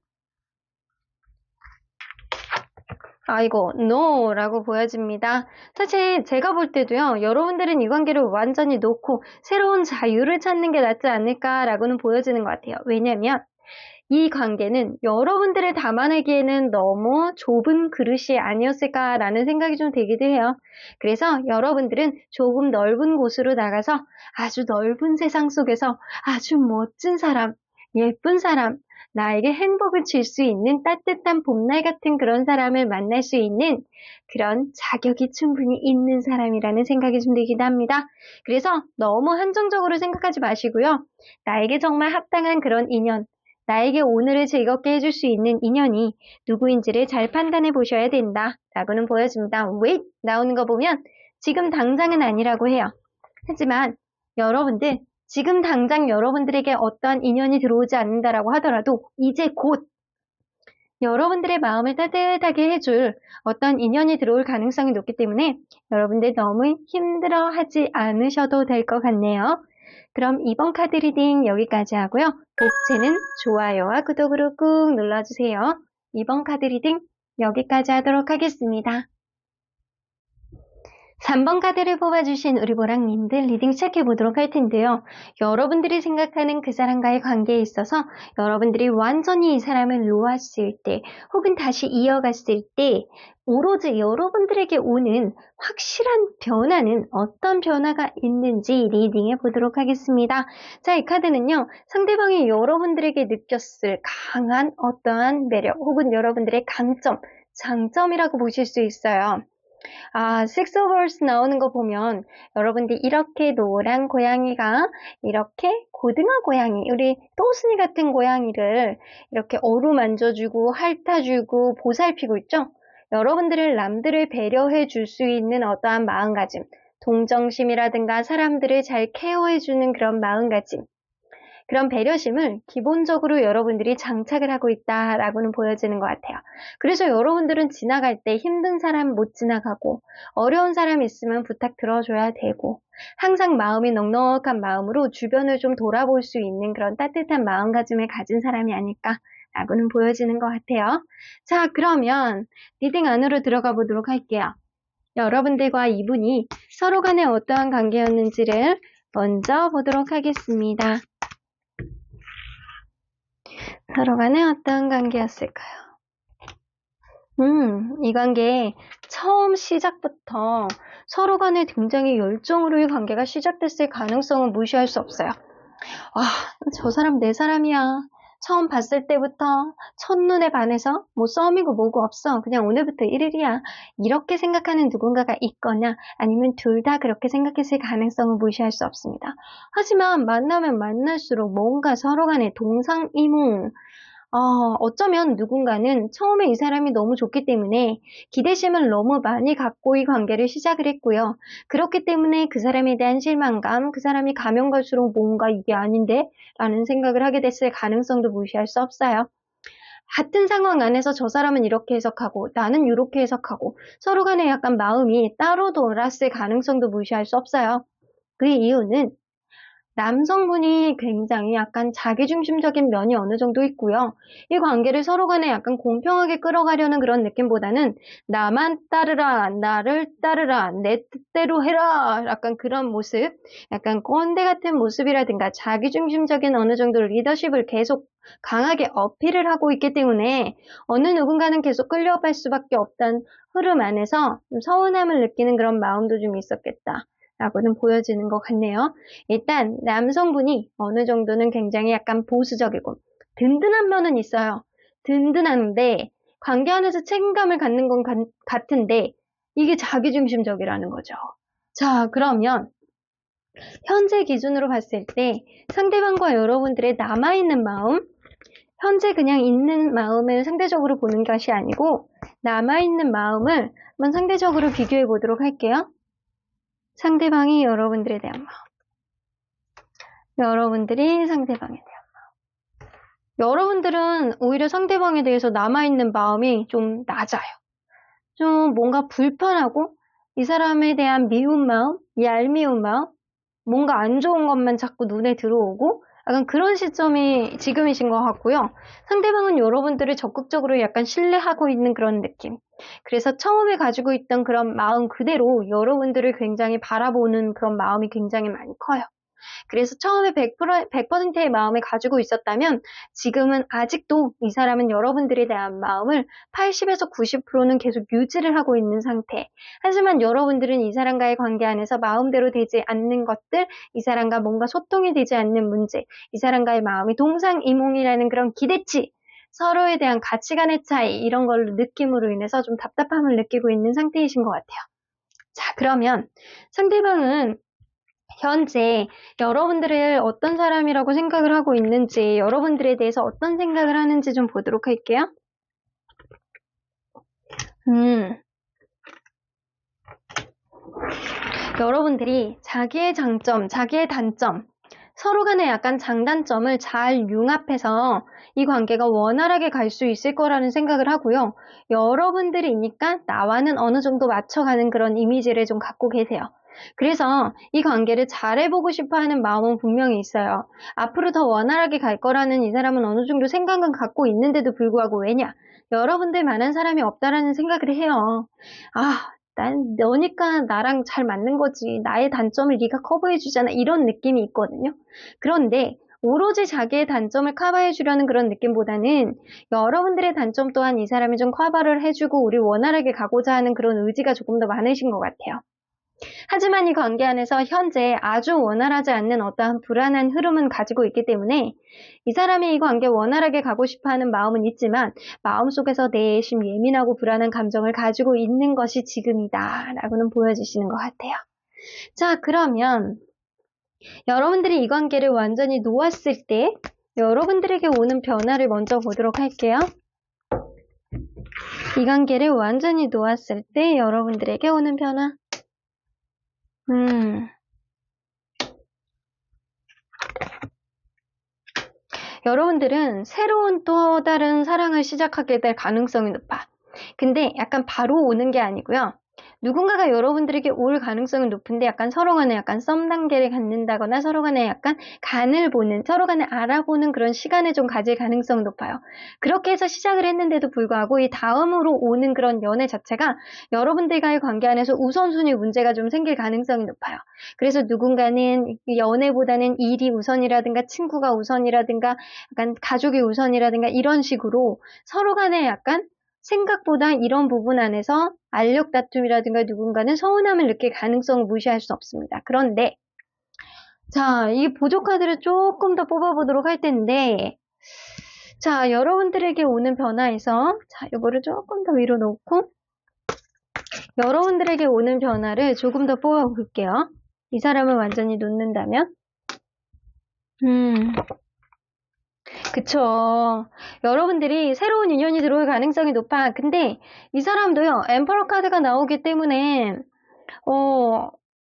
아이고, no 라고 보여집니다. 사실 제가 볼 때도요, 여러분들은 이 관계를 완전히 놓고 새로운 자유를 찾는 게 낫지 않을까라고는 보여지는 것 같아요. 왜냐면 이 관계는 여러분들을 담아내기에는 너무 좁은 그릇이 아니었을까라는 생각이 좀 들기도 해요. 그래서 여러분들은 조금 넓은 곳으로 나가서 아주 넓은 세상 속에서 아주 멋진 사람, 예쁜 사람, 나에게 행복을 줄 수 있는 따뜻한 봄날 같은 그런 사람을 만날 수 있는 그런 자격이 충분히 있는 사람이라는 생각이 좀 들기도 합니다. 그래서 너무 한정적으로 생각하지 마시고요. 나에게 정말 합당한 그런 인연, 나에게 오늘을 즐겁게 해줄 수 있는 인연이 누구인지를 잘 판단해 보셔야 된다 라고는 보여집니다. Wait 나오는 거 보면 지금 당장은 아니라고 해요. 하지만 여러분들 지금 당장 여러분들에게 어떠한 인연이 들어오지 않는다라고 하더라도 이제 곧 여러분들의 마음을 따뜻하게 해줄 어떤 인연이 들어올 가능성이 높기 때문에 여러분들 너무 힘들어하지 않으셔도 될 것 같네요. 그럼 이번 카드 리딩 여기까지 하고요. 복채는 좋아요와 구독으로 꾹 눌러주세요. 이번 카드 리딩 여기까지 하도록 하겠습니다. 3번 카드를 뽑아주신 우리 보랑님들 리딩 시작해보도록 할 텐데요. 여러분들이 생각하는 그 사람과의 관계에 있어서 여러분들이 완전히 이 사람을 놓았을 때 혹은 다시 이어갔을 때 오로지 여러분들에게 오는 확실한 변화는 어떤 변화가 있는지 리딩해 보도록 하겠습니다. 자, 이 카드는요. 상대방이 여러분들에게 느꼈을 강한 어떠한 매력 혹은 여러분들의 강점, 장점이라고 보실 수 있어요. Six of Swords 나오는 거 보면 여러분들 이렇게 노란 고양이가 이렇게 고등어 고양이, 우리 또순이 같은 고양이를 이렇게 어루만져주고 핥아주고 보살피고 있죠? 여러분들을 남들을 배려해 줄 수 있는 어떠한 마음가짐, 동정심이라든가 사람들을 잘 케어해주는 그런 마음가짐, 그런 배려심을 기본적으로 여러분들이 장착을 하고 있다라고는 보여지는 것 같아요. 그래서 여러분들은 지나갈 때 힘든 사람 못 지나가고 어려운 사람 있으면 부탁 들어줘야 되고 항상 마음이 넉넉한 마음으로 주변을 좀 돌아볼 수 있는 그런 따뜻한 마음가짐을 가진 사람이 아닐까라고는 보여지는 것 같아요. 자, 그러면 리딩 안으로 들어가 보도록 할게요. 여러분들과 이분이 서로 간에 어떠한 관계였는지를 먼저 보도록 하겠습니다. 서로 간에 어떤 관계였을까요? 이 관계 처음 시작부터 서로 간에 굉장히 열정으로의 관계가 시작됐을 가능성은 무시할 수 없어요. 저 사람 내 사람이야. 처음 봤을 때부터 첫눈에 반해서 뭐 썸이고 뭐고 없어. 그냥 오늘부터 1일이야. 이렇게 생각하는 누군가가 있거나 아니면 둘 다 그렇게 생각했을 가능성은 무시할 수 없습니다. 하지만 만나면 만날수록 뭔가 서로 간에 동상이몽, 어쩌면 누군가는 처음에 이 사람이 너무 좋기 때문에 기대심을 너무 많이 갖고 이 관계를 시작을 했고요. 그렇기 때문에 그 사람에 대한 실망감, 그 사람이 가면 갈수록 뭔가 이게 아닌데? 라는 생각을 하게 됐을 가능성도 무시할 수 없어요. 같은 상황 안에서 저 사람은 이렇게 해석하고 나는 이렇게 해석하고 서로 간에 약간 마음이 따로 돌았을 가능성도 무시할 수 없어요. 그 이유는 남성분이 굉장히 약간 자기중심적인 면이 어느 정도 있고요. 이 관계를 서로 간에 약간 공평하게 끌어가려는 그런 느낌보다는 나만 따르라, 나를 따르라, 내 뜻대로 해라, 약간 그런 모습, 약간 꼰대 같은 모습이라든가 자기중심적인 어느 정도 리더십을 계속 강하게 어필을 하고 있기 때문에 어느 누군가는 계속 끌려갈 수밖에 없다는 흐름 안에서 좀 서운함을 느끼는 그런 마음도 좀 있었겠다. 라고는 보여지는 것 같네요. 일단 남성분이 어느 정도는 굉장히 약간 보수적이고 든든한 면은 있어요. 든든한데 관계 안에서 책임감을 갖는 건 같은데 이게 자기중심적이라는 거죠. 자, 그러면 현재 기준으로 봤을 때 상대방과 여러분들의 남아있는 마음, 현재 그냥 있는 마음을 상대적으로 보는 것이 아니고 남아있는 마음을 한번 상대적으로 비교해 보도록 할게요. 상대방이 여러분들에 대한 마음. 여러분들이 상대방에 대한 마음. 여러분들은 오히려 상대방에 대해서 남아있는 마음이 좀 낮아요. 좀 뭔가 불편하고 이 사람에 대한 미운 마음, 얄미운 마음, 뭔가 안 좋은 것만 자꾸 눈에 들어오고 약간 그런 시점이 지금이신 것 같고요. 상대방은 여러분들을 적극적으로 약간 신뢰하고 있는 그런 느낌. 그래서 처음에 가지고 있던 그런 마음 그대로 여러분들을 굉장히 바라보는 그런 마음이 굉장히 많이 커요. 그래서 처음에 100%의 마음을 가지고 있었다면 지금은 아직도 이 사람은 여러분들에 대한 마음을 80에서 90%는 계속 유지를 하고 있는 상태. 하지만 여러분들은 이 사람과의 관계 안에서 마음대로 되지 않는 것들, 이 사람과 뭔가 소통이 되지 않는 문제, 이 사람과의 마음이 동상이몽이라는 그런 기대치, 서로에 대한 가치관의 차이 이런 걸 느낌으로 인해서 좀 답답함을 느끼고 있는 상태이신 것 같아요. 자, 그러면 상대방은 현재 여러분들을 어떤 사람이라고 생각을 하고 있는지, 여러분들에 대해서 어떤 생각을 하는지 좀 보도록 할게요. 여러분들이 자기의 장점, 자기의 단점, 서로 간의 약간 장단점을 잘 융합해서 이 관계가 원활하게 갈 수 있을 거라는 생각을 하고요. 여러분들이니까 나와는 어느 정도 맞춰가는 그런 이미지를 좀 갖고 계세요. 그래서 이 관계를 잘해보고 싶어 하는 마음은 분명히 있어요. 앞으로 더 원활하게 갈 거라는 이 사람은 어느 정도 생각은 갖고 있는데도 불구하고 왜냐? 여러분들만한 사람이 없다라는 생각을 해요. 아, 난 너니까 나랑 잘 맞는 거지. 나의 단점을 네가 커버해 주잖아. 이런 느낌이 있거든요. 그런데 오로지 자기의 단점을 커버해 주려는 그런 느낌보다는 여러분들의 단점 또한 이 사람이 좀 커버를 해주고 우리 원활하게 가고자 하는 그런 의지가 조금 더 많으신 것 같아요. 하지만 이 관계 안에서 현재 아주 원활하지 않는 어떠한 불안한 흐름은 가지고 있기 때문에 이 사람이 이 관계 원활하게 가고 싶어 하는 마음은 있지만 마음속에서 내심 예민하고 불안한 감정을 가지고 있는 것이 지금이다 라고는 보여지시는 것 같아요. 자, 그러면 여러분들이 이 관계를 완전히 놓았을 때 여러분들에게 오는 변화를 먼저 보도록 할게요. 이 관계를 완전히 놓았을 때 여러분들에게 오는 변화. 여러분들은 새로운 또 다른 사랑을 시작하게 될 가능성이 높아. 근데 약간 바로 오는 게 아니고요. 누군가가 여러분들에게 올 가능성은 높은데 약간 서로 간에 약간 썸 단계를 갖는다거나 서로 간에 약간 간을 보는, 서로 간에 알아보는 그런 시간을 좀 가질 가능성이 높아요. 그렇게 해서 시작을 했는데도 불구하고 이 다음으로 오는 그런 연애 자체가 여러분들과의 관계 안에서 우선순위 문제가 좀 생길 가능성이 높아요. 그래서 누군가는 연애보다는 일이 우선이라든가 친구가 우선이라든가 약간 가족이 우선이라든가 이런 식으로 서로 간에 약간 생각보다 이런 부분 안에서 알력 다툼이라든가 누군가는 서운함을 느낄 가능성을 무시할 수 없습니다. 그런데 자, 이 보조 카드를 조금 더 뽑아보도록 할 텐데 자, 여러분들에게 오는 변화에서 자, 이거를 조금 더 위로 놓고 여러분들에게 오는 변화를 조금 더 뽑아볼게요. 이 사람을 완전히 놓는다면 그쵸. 여러분들이 새로운 인연이 들어올 가능성이 높아. 근데 이 사람도요, 엠퍼러 카드가 나오기 때문에,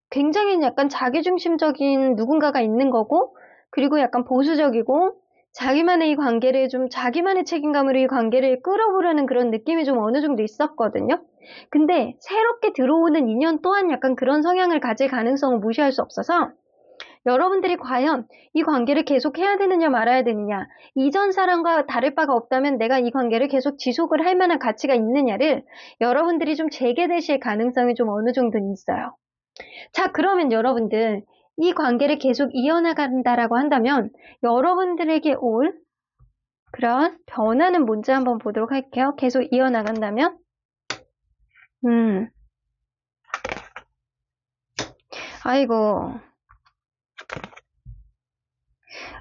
굉장히 약간 자기중심적인 누군가가 있는 거고, 그리고 약간 보수적이고, 자기만의 이 관계를 좀, 자기만의 책임감으로 이 관계를 끌어보려는 그런 느낌이 좀 어느 정도 있었거든요. 근데 새롭게 들어오는 인연 또한 약간 그런 성향을 가질 가능성을 무시할 수 없어서, 여러분들이 과연 이 관계를 계속 해야 되느냐 말아야 되느냐, 이전 사람과 다를 바가 없다면 내가 이 관계를 계속 지속을 할 만한 가치가 있느냐를 여러분들이 좀 재개되실 가능성이 좀 어느 정도는 있어요. 자, 그러면 여러분들 이 관계를 계속 이어나간다라고 한다면 여러분들에게 올 그런 변화는 뭔지 한번 보도록 할게요. 계속 이어나간다면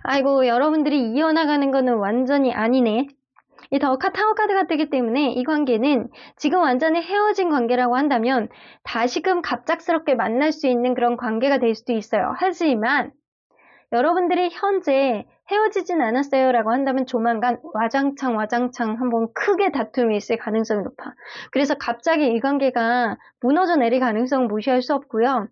아이고, 여러분들이 이어나가는 거는 완전히 아니네. 이 타워 카드가 뜨기 때문에 이 관계는 지금 완전히 헤어진 관계라고 한다면 다시금 갑작스럽게 만날 수 있는 그런 관계가 될 수도 있어요. 하지만 여러분들이 현재 헤어지진 않았어요 라고 한다면 조만간 와장창 한번 크게 다툼이 있을 가능성이 높아. 그래서 갑자기 이 관계가 무너져 내릴 가능성은 무시할 수 없고요.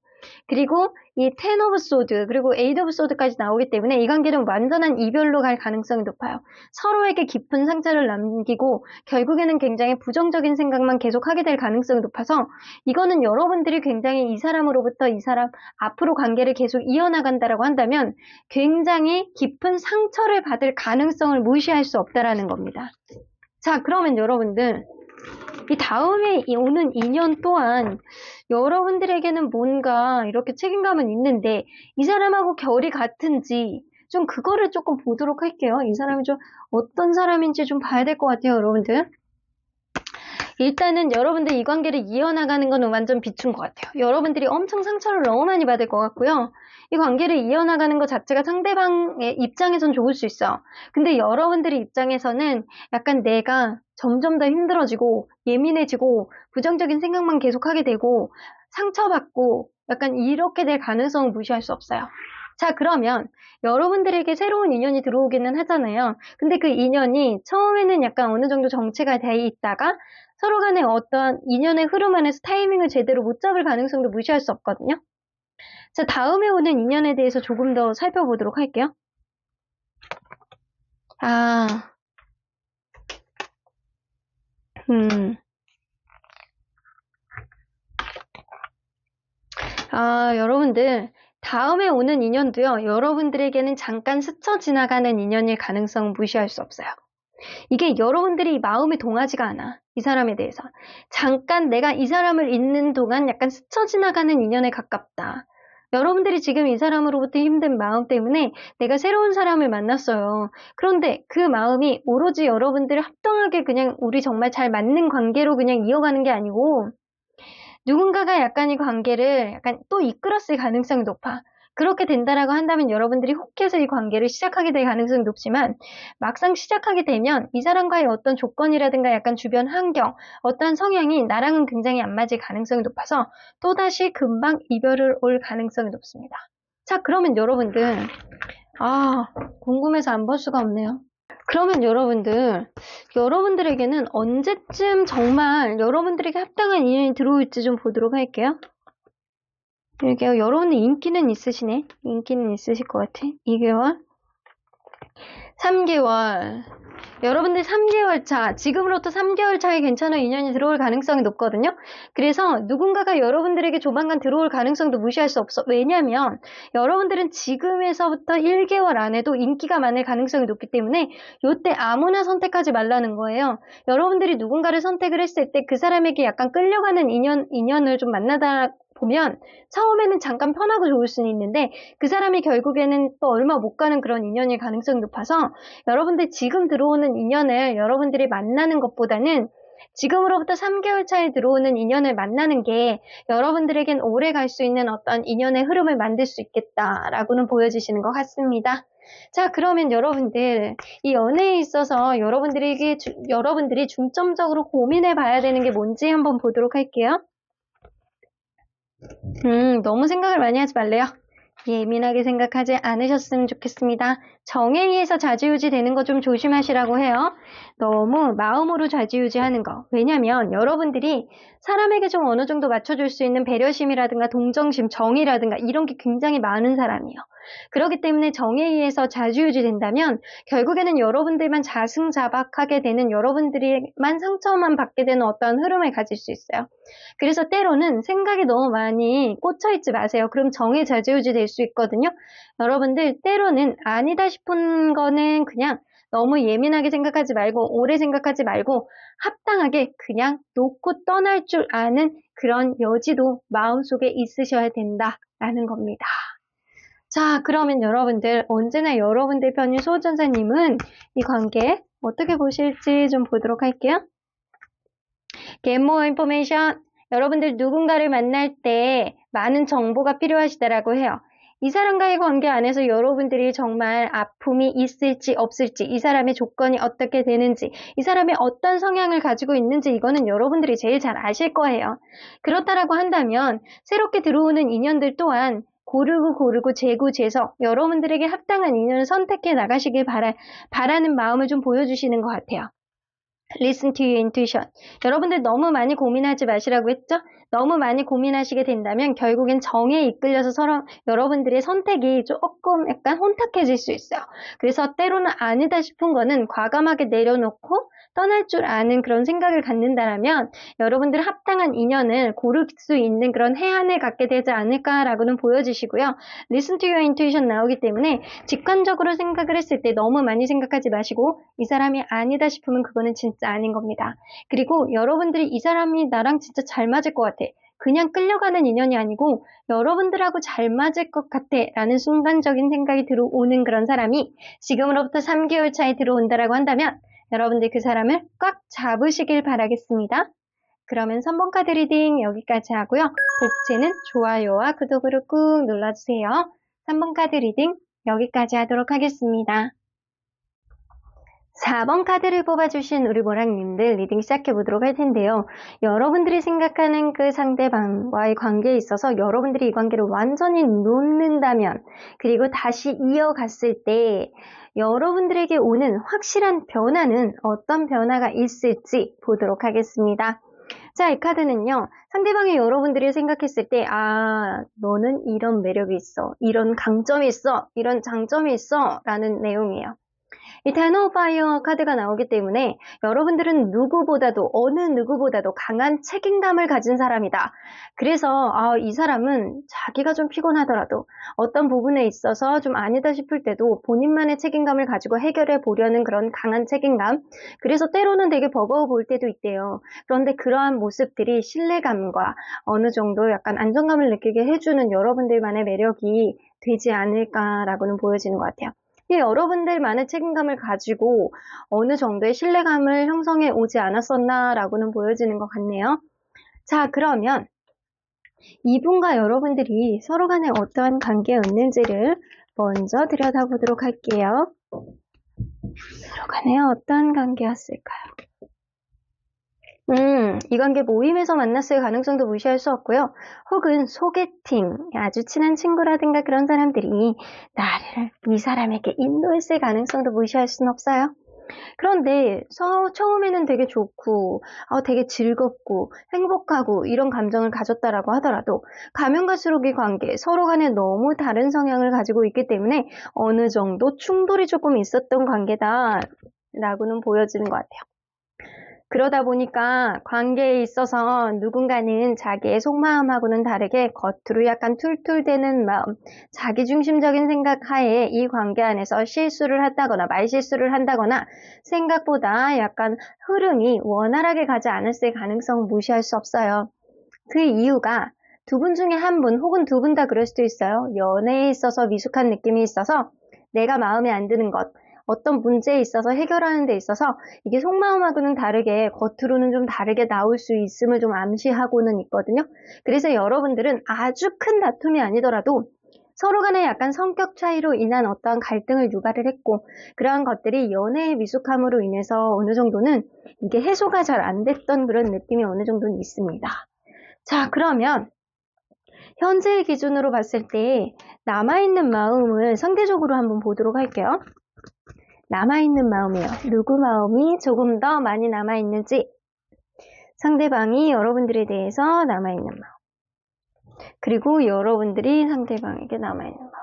그리고 이 텐 오브 소드 그리고 에이드 오브 소드까지 나오기 때문에 이 관계는 완전한 이별로 갈 가능성이 높아요. 서로에게 깊은 상처를 남기고 결국에는 굉장히 부정적인 생각만 계속하게 될 가능성이 높아서 이거는 여러분들이 굉장히 이 사람으로부터 이 사람 앞으로 관계를 계속 이어나간다라고 한다면 굉장히 깊은 상처를 받을 가능성을 무시할 수 없다라는 겁니다. 자, 그러면 여러분들 이 다음에 오는 2년 동안 여러분들에게는 뭔가 이렇게 책임감은 있는데 이 사람하고 결이 같은지 좀 그거를 조금 보도록 할게요. 이 사람이 좀 어떤 사람인지 좀 봐야 될 것 같아요, 여러분들. 일단은 여러분들 이 관계를 이어나가는 거는 완전 비춘 것 같아요. 여러분들이 엄청 상처를 너무 많이 받을 것 같고요. 이 관계를 이어나가는 것 자체가 상대방의 입장에선 좋을 수 있어. 근데 여러분들의 입장에서는 약간 내가 점점 더 힘들어지고 예민해지고 부정적인 생각만 계속하게 되고 상처받고 약간 이렇게 될 가능성은 무시할 수 없어요. 자, 그러면 여러분들에게 새로운 인연이 들어오기는 하잖아요. 근데 그 인연이 처음에는 약간 어느 정도 정체가 돼 있다가 서로 간에 어떤 인연의 흐름 안에서 타이밍을 제대로 못 잡을 가능성도 무시할 수 없거든요. 자, 다음에 오는 인연에 대해서 조금 더 살펴보도록 할게요. 여러분들, 다음에 오는 인연도요, 여러분들에게는 잠깐 스쳐 지나가는 인연일 가능성은 무시할 수 없어요. 이게 여러분들이 마음이 동하지가 않아. 이 사람에 대해서. 잠깐 내가 이 사람을 잊는 동안 약간 스쳐 지나가는 인연에 가깝다. 여러분들이 지금 이 사람으로부터 힘든 마음 때문에 내가 새로운 사람을 만났어요. 그런데 그 마음이 오로지 여러분들 합당하게 그냥 우리 정말 잘 맞는 관계로 그냥 이어가는 게 아니고 누군가가 약간 이 관계를 약간 또 이끌었을 가능성이 높아. 그렇게 된다라고 한다면 여러분들이 혹해서 이 관계를 시작하게 될 가능성이 높지만 막상 시작하게 되면 이 사람과의 어떤 조건이라든가 약간 주변 환경, 어떤 성향이 나랑은 굉장히 안 맞을 가능성이 높아서 또다시 금방 이별을 올 가능성이 높습니다. 자, 그러면 여러분들 궁금해서 안 볼 수가 없네요. 그러면 여러분들에게는 언제쯤 정말 여러분들에게 합당한 인연이 들어올지 좀 보도록 할게요. 이렇게 여러분들 인기는 있으시네. 인기는 있으실 것 같아. 2개월, 3개월. 여러분들 3개월 차, 지금으로부터 3개월 차에 괜찮은 인연이 들어올 가능성이 높거든요. 그래서 누군가가 여러분들에게 조만간 들어올 가능성도 무시할 수 없어. 왜냐면 여러분들은 지금에서부터 1개월 안에도 인기가 많을 가능성이 높기 때문에 이때 아무나 선택하지 말라는 거예요. 여러분들이 누군가를 선택을 했을 때 그 사람에게 약간 끌려가는 인연을 좀 만나다 보면 처음에는 잠깐 편하고 좋을 수는 있는데 그 사람이 결국에는 또 얼마 못 가는 그런 인연일 가능성이 높아서 여러분들 지금 들어오는 인연을 여러분들이 만나는 것보다는 지금으로부터 3개월 차에 들어오는 인연을 만나는 게 여러분들에겐 오래 갈 수 있는 어떤 인연의 흐름을 만들 수 있겠다라고는 보여주시는 것 같습니다. 자, 그러면 여러분들 이 연애에 있어서 여러분들이 중점적으로 고민해 봐야 되는 게 뭔지 한번 보도록 할게요. 너무 생각을 많이 하지 말래요. 예민하게 생각하지 않으셨으면 좋겠습니다. 정에 의해서 좌지우지 되는 거 좀 조심하시라고 해요. 너무 마음으로 좌지우지 하는 거. 왜냐면 여러분들이 사람에게 좀 어느 정도 맞춰줄 수 있는 배려심이라든가 동정심, 정이라든가 이런 게 굉장히 많은 사람이에요. 그렇기 때문에 정에 의해서 좌지우지 된다면 결국에는 여러분들만 자승자박하게 되는 여러분들이만 상처만 받게 되는 어떤 흐름을 가질 수 있어요. 그래서 때로는 생각이 너무 많이 꽂혀있지 마세요. 그럼 정에 좌지우지 될 수 있거든요. 여러분들 때로는 아니다 싶은 거는 그냥 너무 예민하게 생각하지 말고 오래 생각하지 말고 합당하게 그냥 놓고 떠날 줄 아는 그런 여지도 마음속에 있으셔야 된다라는 겁니다. 자, 그러면 여러분들 언제나 여러분들 편인 수호전사님은 이 관계 어떻게 보실지 좀 보도록 할게요. Get more information. 여러분들 누군가를 만날 때 많은 정보가 필요하시다라고 해요. 이 사람과의 관계 안에서 여러분들이 정말 아픔이 있을지 없을지, 이 사람의 조건이 어떻게 되는지, 이 사람이 어떤 성향을 가지고 있는지 이거는 여러분들이 제일 잘 아실 거예요. 그렇다라고 한다면 새롭게 들어오는 인연들 또한 고르고 재구재석 여러분들에게 합당한 인연을 선택해 나가시길 바라는 마음을 좀 보여주시는 것 같아요. Listen to your intuition. 여러분들 너무 많이 고민하지 마시라고 했죠? 너무 많이 고민하시게 된다면 결국엔 정에 이끌려서 여러분들의 선택이 조금 약간 혼탁해질 수 있어요. 그래서 때로는 아니다 싶은 거는 과감하게 내려놓고 떠날 줄 아는 그런 생각을 갖는다면 여러분들 합당한 인연을 고를 수 있는 그런 해안을 갖게 되지 않을까라고는 보여주시고요. Listen to your intuition 나오기 때문에 직관적으로 생각을 했을 때 너무 많이 생각하지 마시고 이 사람이 아니다 싶으면 그거는 진짜 아닌 겁니다. 그리고 여러분들이 이 사람이 나랑 진짜 잘 맞을 것 같아. 그냥 끌려가는 인연이 아니고 여러분들하고 잘 맞을 것 같아 라는 순간적인 생각이 들어오는 그런 사람이 지금으로부터 3개월 차에 들어온다라고 한다면 여러분들 그 사람을 꽉 잡으시길 바라겠습니다. 그러면 3번 카드 리딩 여기까지 하고요. 복채는 좋아요와 구독으로 꾹 눌러주세요. 3번 카드 리딩 여기까지 하도록 하겠습니다. 4번 카드를 뽑아주신 우리 모랑님들 리딩 시작해보도록 할 텐데요. 여러분들이 생각하는 그 상대방과의 관계에 있어서 여러분들이 이 관계를 완전히 놓는다면 그리고 다시 이어갔을 때 여러분들에게 오는 확실한 변화는 어떤 변화가 있을지 보도록 하겠습니다. 자, 이 카드는요, 상대방이 여러분들이 생각했을 때, 너는 이런 매력이 있어, 이런 강점이 있어, 이런 장점이 있어, 라는 내용이에요. 이 텐 오브 파이어 카드가 나오기 때문에 여러분들은 누구보다도 어느 누구보다도 강한 책임감을 가진 사람이다. 그래서 이 사람은 자기가 좀 피곤하더라도 어떤 부분에 있어서 좀 아니다 싶을 때도 본인만의 책임감을 가지고 해결해 보려는 그런 강한 책임감. 그래서 때로는 되게 버거워 보일 때도 있대요. 그런데 그러한 모습들이 신뢰감과 어느 정도 약간 안정감을 느끼게 해주는 여러분들만의 매력이 되지 않을까라고는 보여지는 것 같아요. 여러분들만의 책임감을 가지고 어느 정도의 신뢰감을 형성해 오지 않았었나라고는 보여지는 것 같네요. 자, 그러면 이분과 여러분들이 서로 간에 어떠한 관계였는지를 먼저 들여다보도록 할게요. 서로 간에 어떠한 관계였을까요? 이 관계 모임에서 만났을 가능성도 무시할 수 없고요. 혹은 소개팅, 아주 친한 친구라든가 그런 사람들이 나를 이 사람에게 인도했을 가능성도 무시할 수는 없어요. 그런데 처음에는 되게 좋고 되게 즐겁고 행복하고 이런 감정을 가졌다라고 하더라도 가면 갈수록 이 관계 서로 간에 너무 다른 성향을 가지고 있기 때문에 어느 정도 충돌이 조금 있었던 관계다라고는 보여지는 것 같아요. 그러다 보니까 관계에 있어서 누군가는 자기의 속마음하고는 다르게 겉으로 약간 툴툴대는 마음, 자기중심적인 생각 하에 이 관계 안에서 실수를 한다거나 말실수를 한다거나 생각보다 약간 흐름이 원활하게 가지 않았을 가능성은 무시할 수 없어요. 그 이유가 두 분 중에 한 분 혹은 두 분 다 그럴 수도 있어요. 연애에 있어서 미숙한 느낌이 있어서 내가 마음에 안 드는 것, 어떤 문제에 있어서 해결하는 데 있어서 이게 속마음하고는 다르게 겉으로는 좀 다르게 나올 수 있음을 좀 암시하고는 있거든요. 그래서 여러분들은 아주 큰 다툼이 아니더라도 서로 간에 약간 성격 차이로 인한 어떠한 갈등을 유발을 했고 그러한 것들이 연애의 미숙함으로 인해서 어느 정도는 이게 해소가 잘 안 됐던 그런 느낌이 어느 정도는 있습니다. 자, 그러면 현재의 기준으로 봤을 때 남아있는 마음을 상대적으로 한번 보도록 할게요. 남아있는 마음이요. 누구 마음이 조금 더 많이 남아있는지, 상대방이 여러분들에 대해서 남아있는 마음, 그리고 여러분들이 상대방에게 남아있는 마음.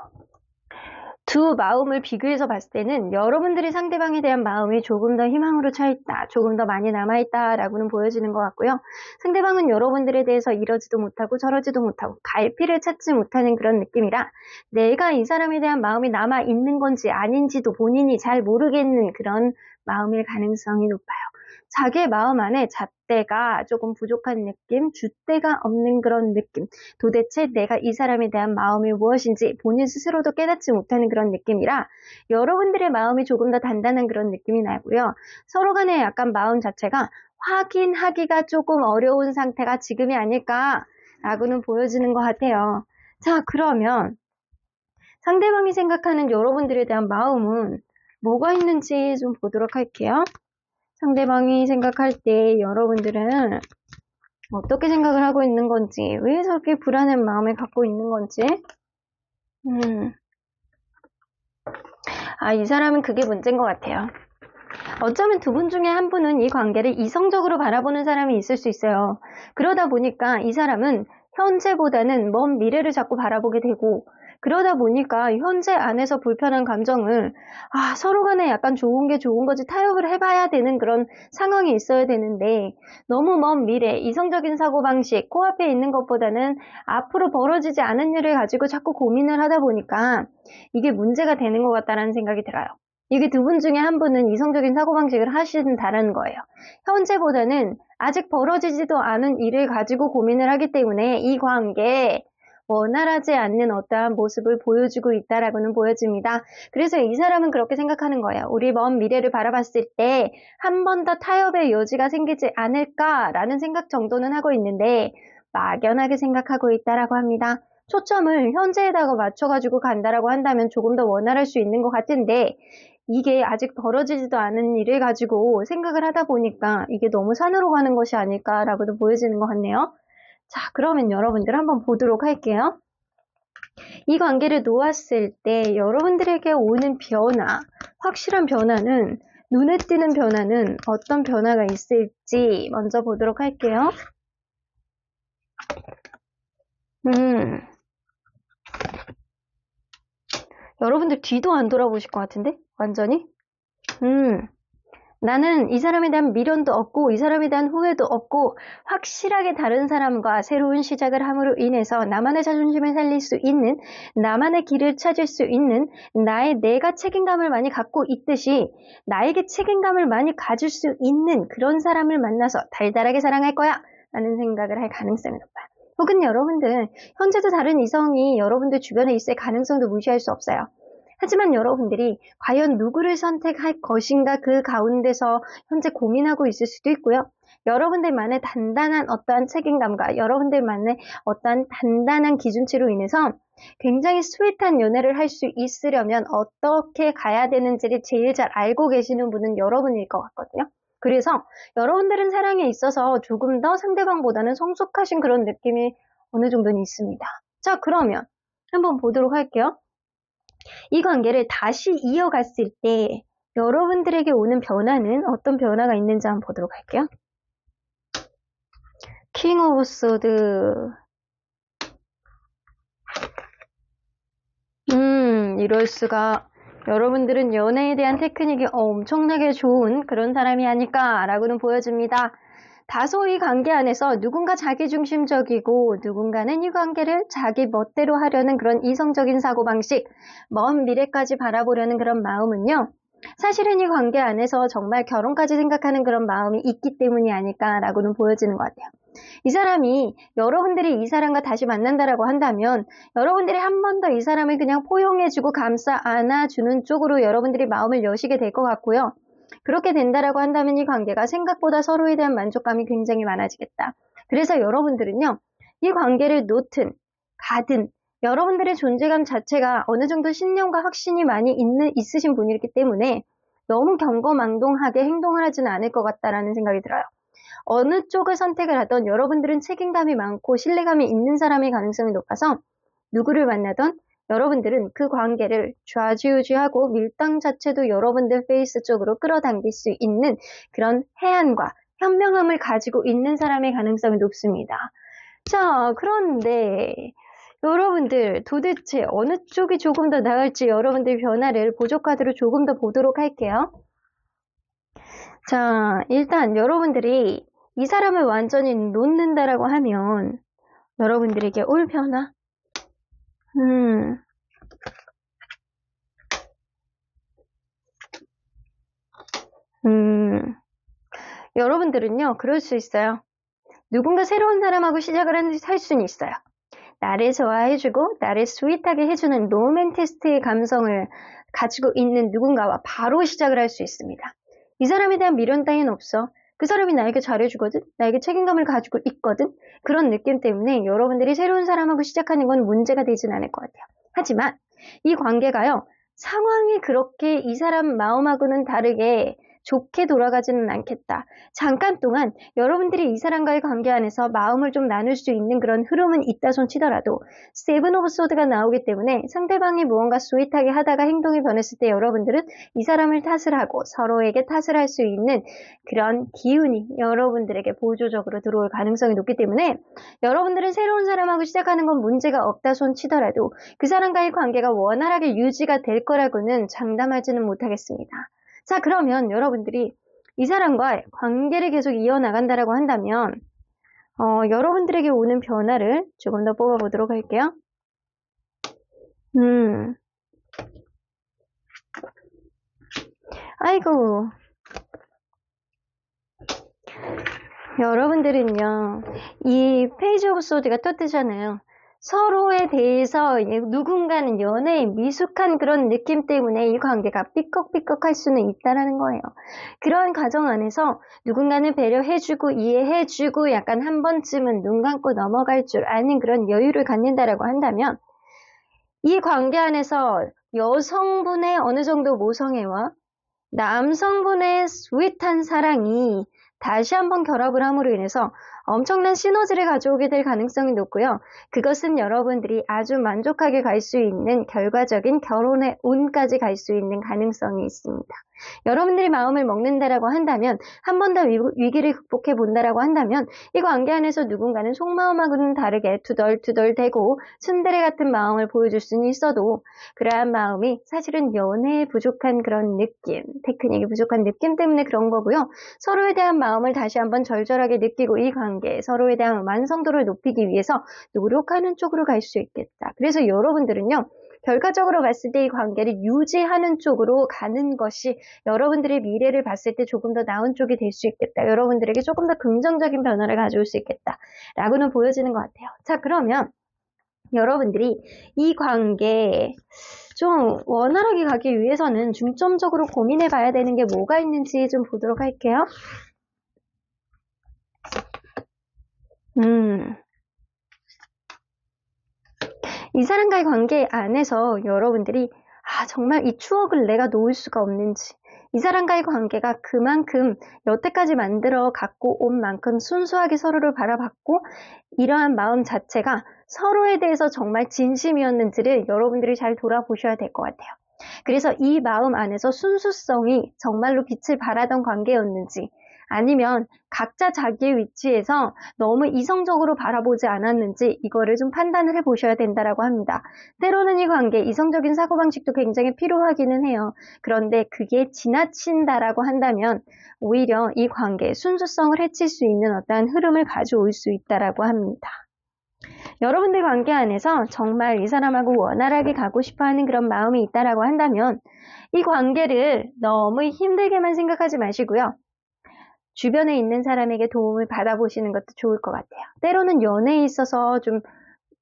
두 마음을 비교해서 봤을 때는 여러분들이 상대방에 대한 마음이 조금 더 희망으로 차있다, 조금 더 많이 남아있다 라고는 보여지는 것 같고요. 상대방은 여러분들에 대해서 이러지도 못하고 저러지도 못하고 갈피를 찾지 못하는 그런 느낌이라 내가 이 사람에 대한 마음이 남아있는 건지 아닌지도 본인이 잘 모르겠는 그런 마음일 가능성이 높아요. 자기의 마음 안에 잣대가 조금 부족한 느낌, 줏대가 없는 그런 느낌, 도대체 내가 이 사람에 대한 마음이 무엇인지 본인 스스로도 깨닫지 못하는 그런 느낌이라 여러분들의 마음이 조금 더 단단한 그런 느낌이 나고요. 서로 간의 약간 마음 자체가 확인하기가 조금 어려운 상태가 지금이 아닐까라고는 보여지는 것 같아요. 자, 그러면 상대방이 생각하는 여러분들에 대한 마음은 뭐가 있는지 좀 보도록 할게요. 상대방이 생각할 때 여러분들은 어떻게 생각을 하고 있는 건지, 왜 저렇게 불안한 마음을 갖고 있는 건지. 이 사람은 그게 문제인 것 같아요. 어쩌면 두 분 중에 한 분은 이 관계를 이성적으로 바라보는 사람이 있을 수 있어요. 그러다 보니까 이 사람은 현재보다는 먼 미래를 자꾸 바라보게 되고 그러다 보니까 현재 안에서 불편한 감정을 서로 간에 약간 좋은 게 좋은 거지 타협을 해봐야 되는 그런 상황이 있어야 되는데 너무 먼 미래, 이성적인 사고방식, 코앞에 있는 것보다는 앞으로 벌어지지 않은 일을 가지고 자꾸 고민을 하다 보니까 이게 문제가 되는 것 같다는 생각이 들어요. 이게 두 분 중에 한 분은 이성적인 사고방식을 하신다는 거예요. 현재보다는 아직 벌어지지도 않은 일을 가지고 고민을 하기 때문에 이 관계에 원활하지 않는 어떠한 모습을 보여주고 있다라고는 보여집니다. 그래서 이 사람은 그렇게 생각하는 거예요. 우리 먼 미래를 바라봤을 때 한 번 더 타협의 여지가 생기지 않을까라는 생각 정도는 하고 있는데 막연하게 생각하고 있다라고 합니다. 초점을 현재에다가 맞춰가지고 간다라고 한다면 조금 더 원활할 수 있는 것 같은데 이게 아직 벌어지지도 않은 일을 가지고 생각을 하다 보니까 이게 너무 산으로 가는 것이 아닐까라고도 보여지는 것 같네요. 자, 그러면 여러분들 한번 보도록 할게요. 이 관계를 놓았을 때 여러분들에게 오는 변화, 확실한 변화는, 눈에 띄는 변화는 어떤 변화가 있을지 먼저 보도록 할게요. 음, 여러분들 뒤도 안 돌아보실 것 같은데? 완전히? 나는 이 사람에 대한 미련도 없고 이 사람에 대한 후회도 없고 확실하게 다른 사람과 새로운 시작을 함으로 인해서 나만의 자존심을 살릴 수 있는, 나만의 길을 찾을 수 있는, 내가 책임감을 많이 갖고 있듯이 나에게 책임감을 많이 가질 수 있는 그런 사람을 만나서 달달하게 사랑할 거야 라는 생각을 할 가능성이 높아요. 혹은 여러분들 현재도 다른 이성이 여러분들 주변에 있을 가능성도 무시할 수 없어요. 하지만 여러분들이 과연 누구를 선택할 것인가 그 가운데서 현재 고민하고 있을 수도 있고요. 여러분들만의 단단한 어떠한 책임감과 여러분들만의 어떠한 단단한 기준치로 인해서 굉장히 스윗한 연애를 할 수 있으려면 어떻게 가야 되는지를 제일 잘 알고 계시는 분은 여러분일 것 같거든요. 그래서 여러분들은 사랑에 있어서 조금 더 상대방보다는 성숙하신 그런 느낌이 어느 정도는 있습니다. 자, 그러면 한번 보도록 할게요. 이 관계를 다시 이어갔을 때 여러분들에게 오는 변화는 어떤 변화가 있는지 한번 보도록 할게요. 킹 오브 소드. 이럴 수가. 여러분들은 연애에 대한 테크닉이 엄청나게 좋은 그런 사람이 아닐까라고는 보여집니다. 다소 이 관계 안에서 누군가 자기중심적이고 누군가는 이 관계를 자기 멋대로 하려는 그런 이성적인 사고방식, 먼 미래까지 바라보려는 그런 마음은요. 사실은 이 관계 안에서 정말 결혼까지 생각하는 그런 마음이 있기 때문이 아닐까라고는 보여지는 것 같아요. 이 사람이 여러분들이 이 사람과 다시 만난다라고 한다면 여러분들이 한 번 더 이 사람을 그냥 포용해주고 감싸 안아주는 쪽으로 여러분들이 마음을 여시게 될 것 같고요. 그렇게 된다라고 한다면 이 관계가 생각보다 서로에 대한 만족감이 굉장히 많아지겠다. 그래서 여러분들은요. 이 관계를 놓든 가든 여러분들의 존재감 자체가 어느 정도 신념과 확신이 많이 있으신 분이기 때문에 너무 경거망동하게 행동을 하지는 않을 것 같다라는 생각이 들어요. 어느 쪽을 선택을 하던 여러분들은 책임감이 많고 신뢰감이 있는 사람의 가능성이 높아서 누구를 만나던 여러분들은 그 관계를 좌지우지하고 밀당 자체도 여러분들 페이스 쪽으로 끌어당길 수 있는 그런 해안과 현명함을 가지고 있는 사람의 가능성이 높습니다. 자, 그런데 여러분들 도대체 어느 쪽이 조금 더 나을지 여러분들 변화를 보조카드로 조금 더 보도록 할게요. 자, 일단 여러분들이 이 사람을 완전히 놓는다라고 하면 여러분들에게 올 변화? 여러분들은요, 그럴 수 있어요. 누군가 새로운 사람하고 시작을 할 수는 있어요. 나를 좋아해주고 나를 스윗하게 해주는 로맨티스트의 감성을 가지고 있는 누군가와 바로 시작을 할 수 있습니다. 이 사람에 대한 미련 따위는 없어. 그 사람이 나에게 잘해주거든. 나에게 책임감을 가지고 있거든. 그런 느낌 때문에 여러분들이 새로운 사람하고 시작하는 건 문제가 되진 않을 것 같아요. 하지만 이 관계가요. 상황이 그렇게 이 사람 마음하고는 다르게 좋게 돌아가지는 않겠다. 잠깐 동안 여러분들이 이 사람과의 관계 안에서 마음을 좀 나눌 수 있는 그런 흐름은 있다 손 치더라도 세븐 오브 소드가 나오기 때문에 상대방이 무언가 스윗하게 하다가 행동이 변했을 때 여러분들은 이 사람을 탓을 하고 서로에게 탓을 할 수 있는 그런 기운이 여러분들에게 보조적으로 들어올 가능성이 높기 때문에 여러분들은 새로운 사람하고 시작하는 건 문제가 없다 손 치더라도 그 사람과의 관계가 원활하게 유지가 될 거라고는 장담하지는 못하겠습니다. 자, 그러면 여러분들이 이 사람과 관계를 계속 이어나간다라고 한다면 여러분들에게 오는 변화를 조금 더 뽑아보도록 할게요. 아이고. 여러분들은요. 이 페이지 오브 소드가 또 뜨잖아요. 서로에 대해서 누군가는 연애에 미숙한 그런 느낌 때문에 이 관계가 삐걱삐걱할 수는 있다라는 거예요. 그런 과정 안에서 누군가는 배려해주고 이해해주고 약간 한 번쯤은 눈 감고 넘어갈 줄 아는 그런 여유를 갖는다라고 한다면 이 관계 안에서 여성분의 어느 정도 모성애와 남성분의 스윗한 사랑이 다시 한번 결합을 함으로 인해서 엄청난 시너지를 가져오게 될 가능성이 높고요. 그것은 여러분들이 아주 만족하게 갈 수 있는 결과적인 결혼의 운까지 갈 수 있는 가능성이 있습니다. 여러분들이 마음을 먹는다라고 한다면, 한 번 더 위기를 극복해 본다라고 한다면, 이 관계 안에서 누군가는 속마음하고는 다르게 투덜투덜대고 츤데레 같은 마음을 보여줄 수는 있어도, 그러한 마음이 사실은 연애에 부족한 그런 느낌, 테크닉이 부족한 느낌 때문에 그런 거고요. 서로에 대한 마음을 다시 한번 절절하게 느끼고 이 관계, 서로에 대한 완성도를 높이기 위해서 노력하는 쪽으로 갈 수 있겠다. 그래서 여러분들은요, 결과적으로 봤을 때 이 관계를 유지하는 쪽으로 가는 것이 여러분들의 미래를 봤을 때 조금 더 나은 쪽이 될 수 있겠다. 여러분들에게 조금 더 긍정적인 변화를 가져올 수 있겠다. 라고는 보여지는 것 같아요. 자, 그러면 여러분들이 이 관계에 좀 원활하게 가기 위해서는 중점적으로 고민해 봐야 되는 게 뭐가 있는지 좀 보도록 할게요. 이 사람과의 관계 안에서 여러분들이 정말 이 추억을 내가 놓을 수가 없는지, 이 사람과의 관계가 그만큼 여태까지 만들어 갖고 온 만큼 순수하게 서로를 바라봤고 이러한 마음 자체가 서로에 대해서 정말 진심이었는지를 여러분들이 잘 돌아보셔야 될 것 같아요. 그래서 이 마음 안에서 순수성이 정말로 빛을 발하던 관계였는지, 아니면 각자 자기의 위치에서 너무 이성적으로 바라보지 않았는지 이거를 좀 판단을 해보셔야 된다라고 합니다. 때로는 이 관계, 이성적인 사고방식도 굉장히 필요하기는 해요. 그런데 그게 지나친다라고 한다면 오히려 이 관계의 순수성을 해칠 수 있는 어떠한 흐름을 가져올 수 있다라고 합니다. 여러분들 관계 안에서 정말 이 사람하고 원활하게 가고 싶어하는 그런 마음이 있다라고 한다면 이 관계를 너무 힘들게만 생각하지 마시고요. 주변에 있는 사람에게 도움을 받아보시는 것도 좋을 것 같아요. 때로는 연애에 있어서 좀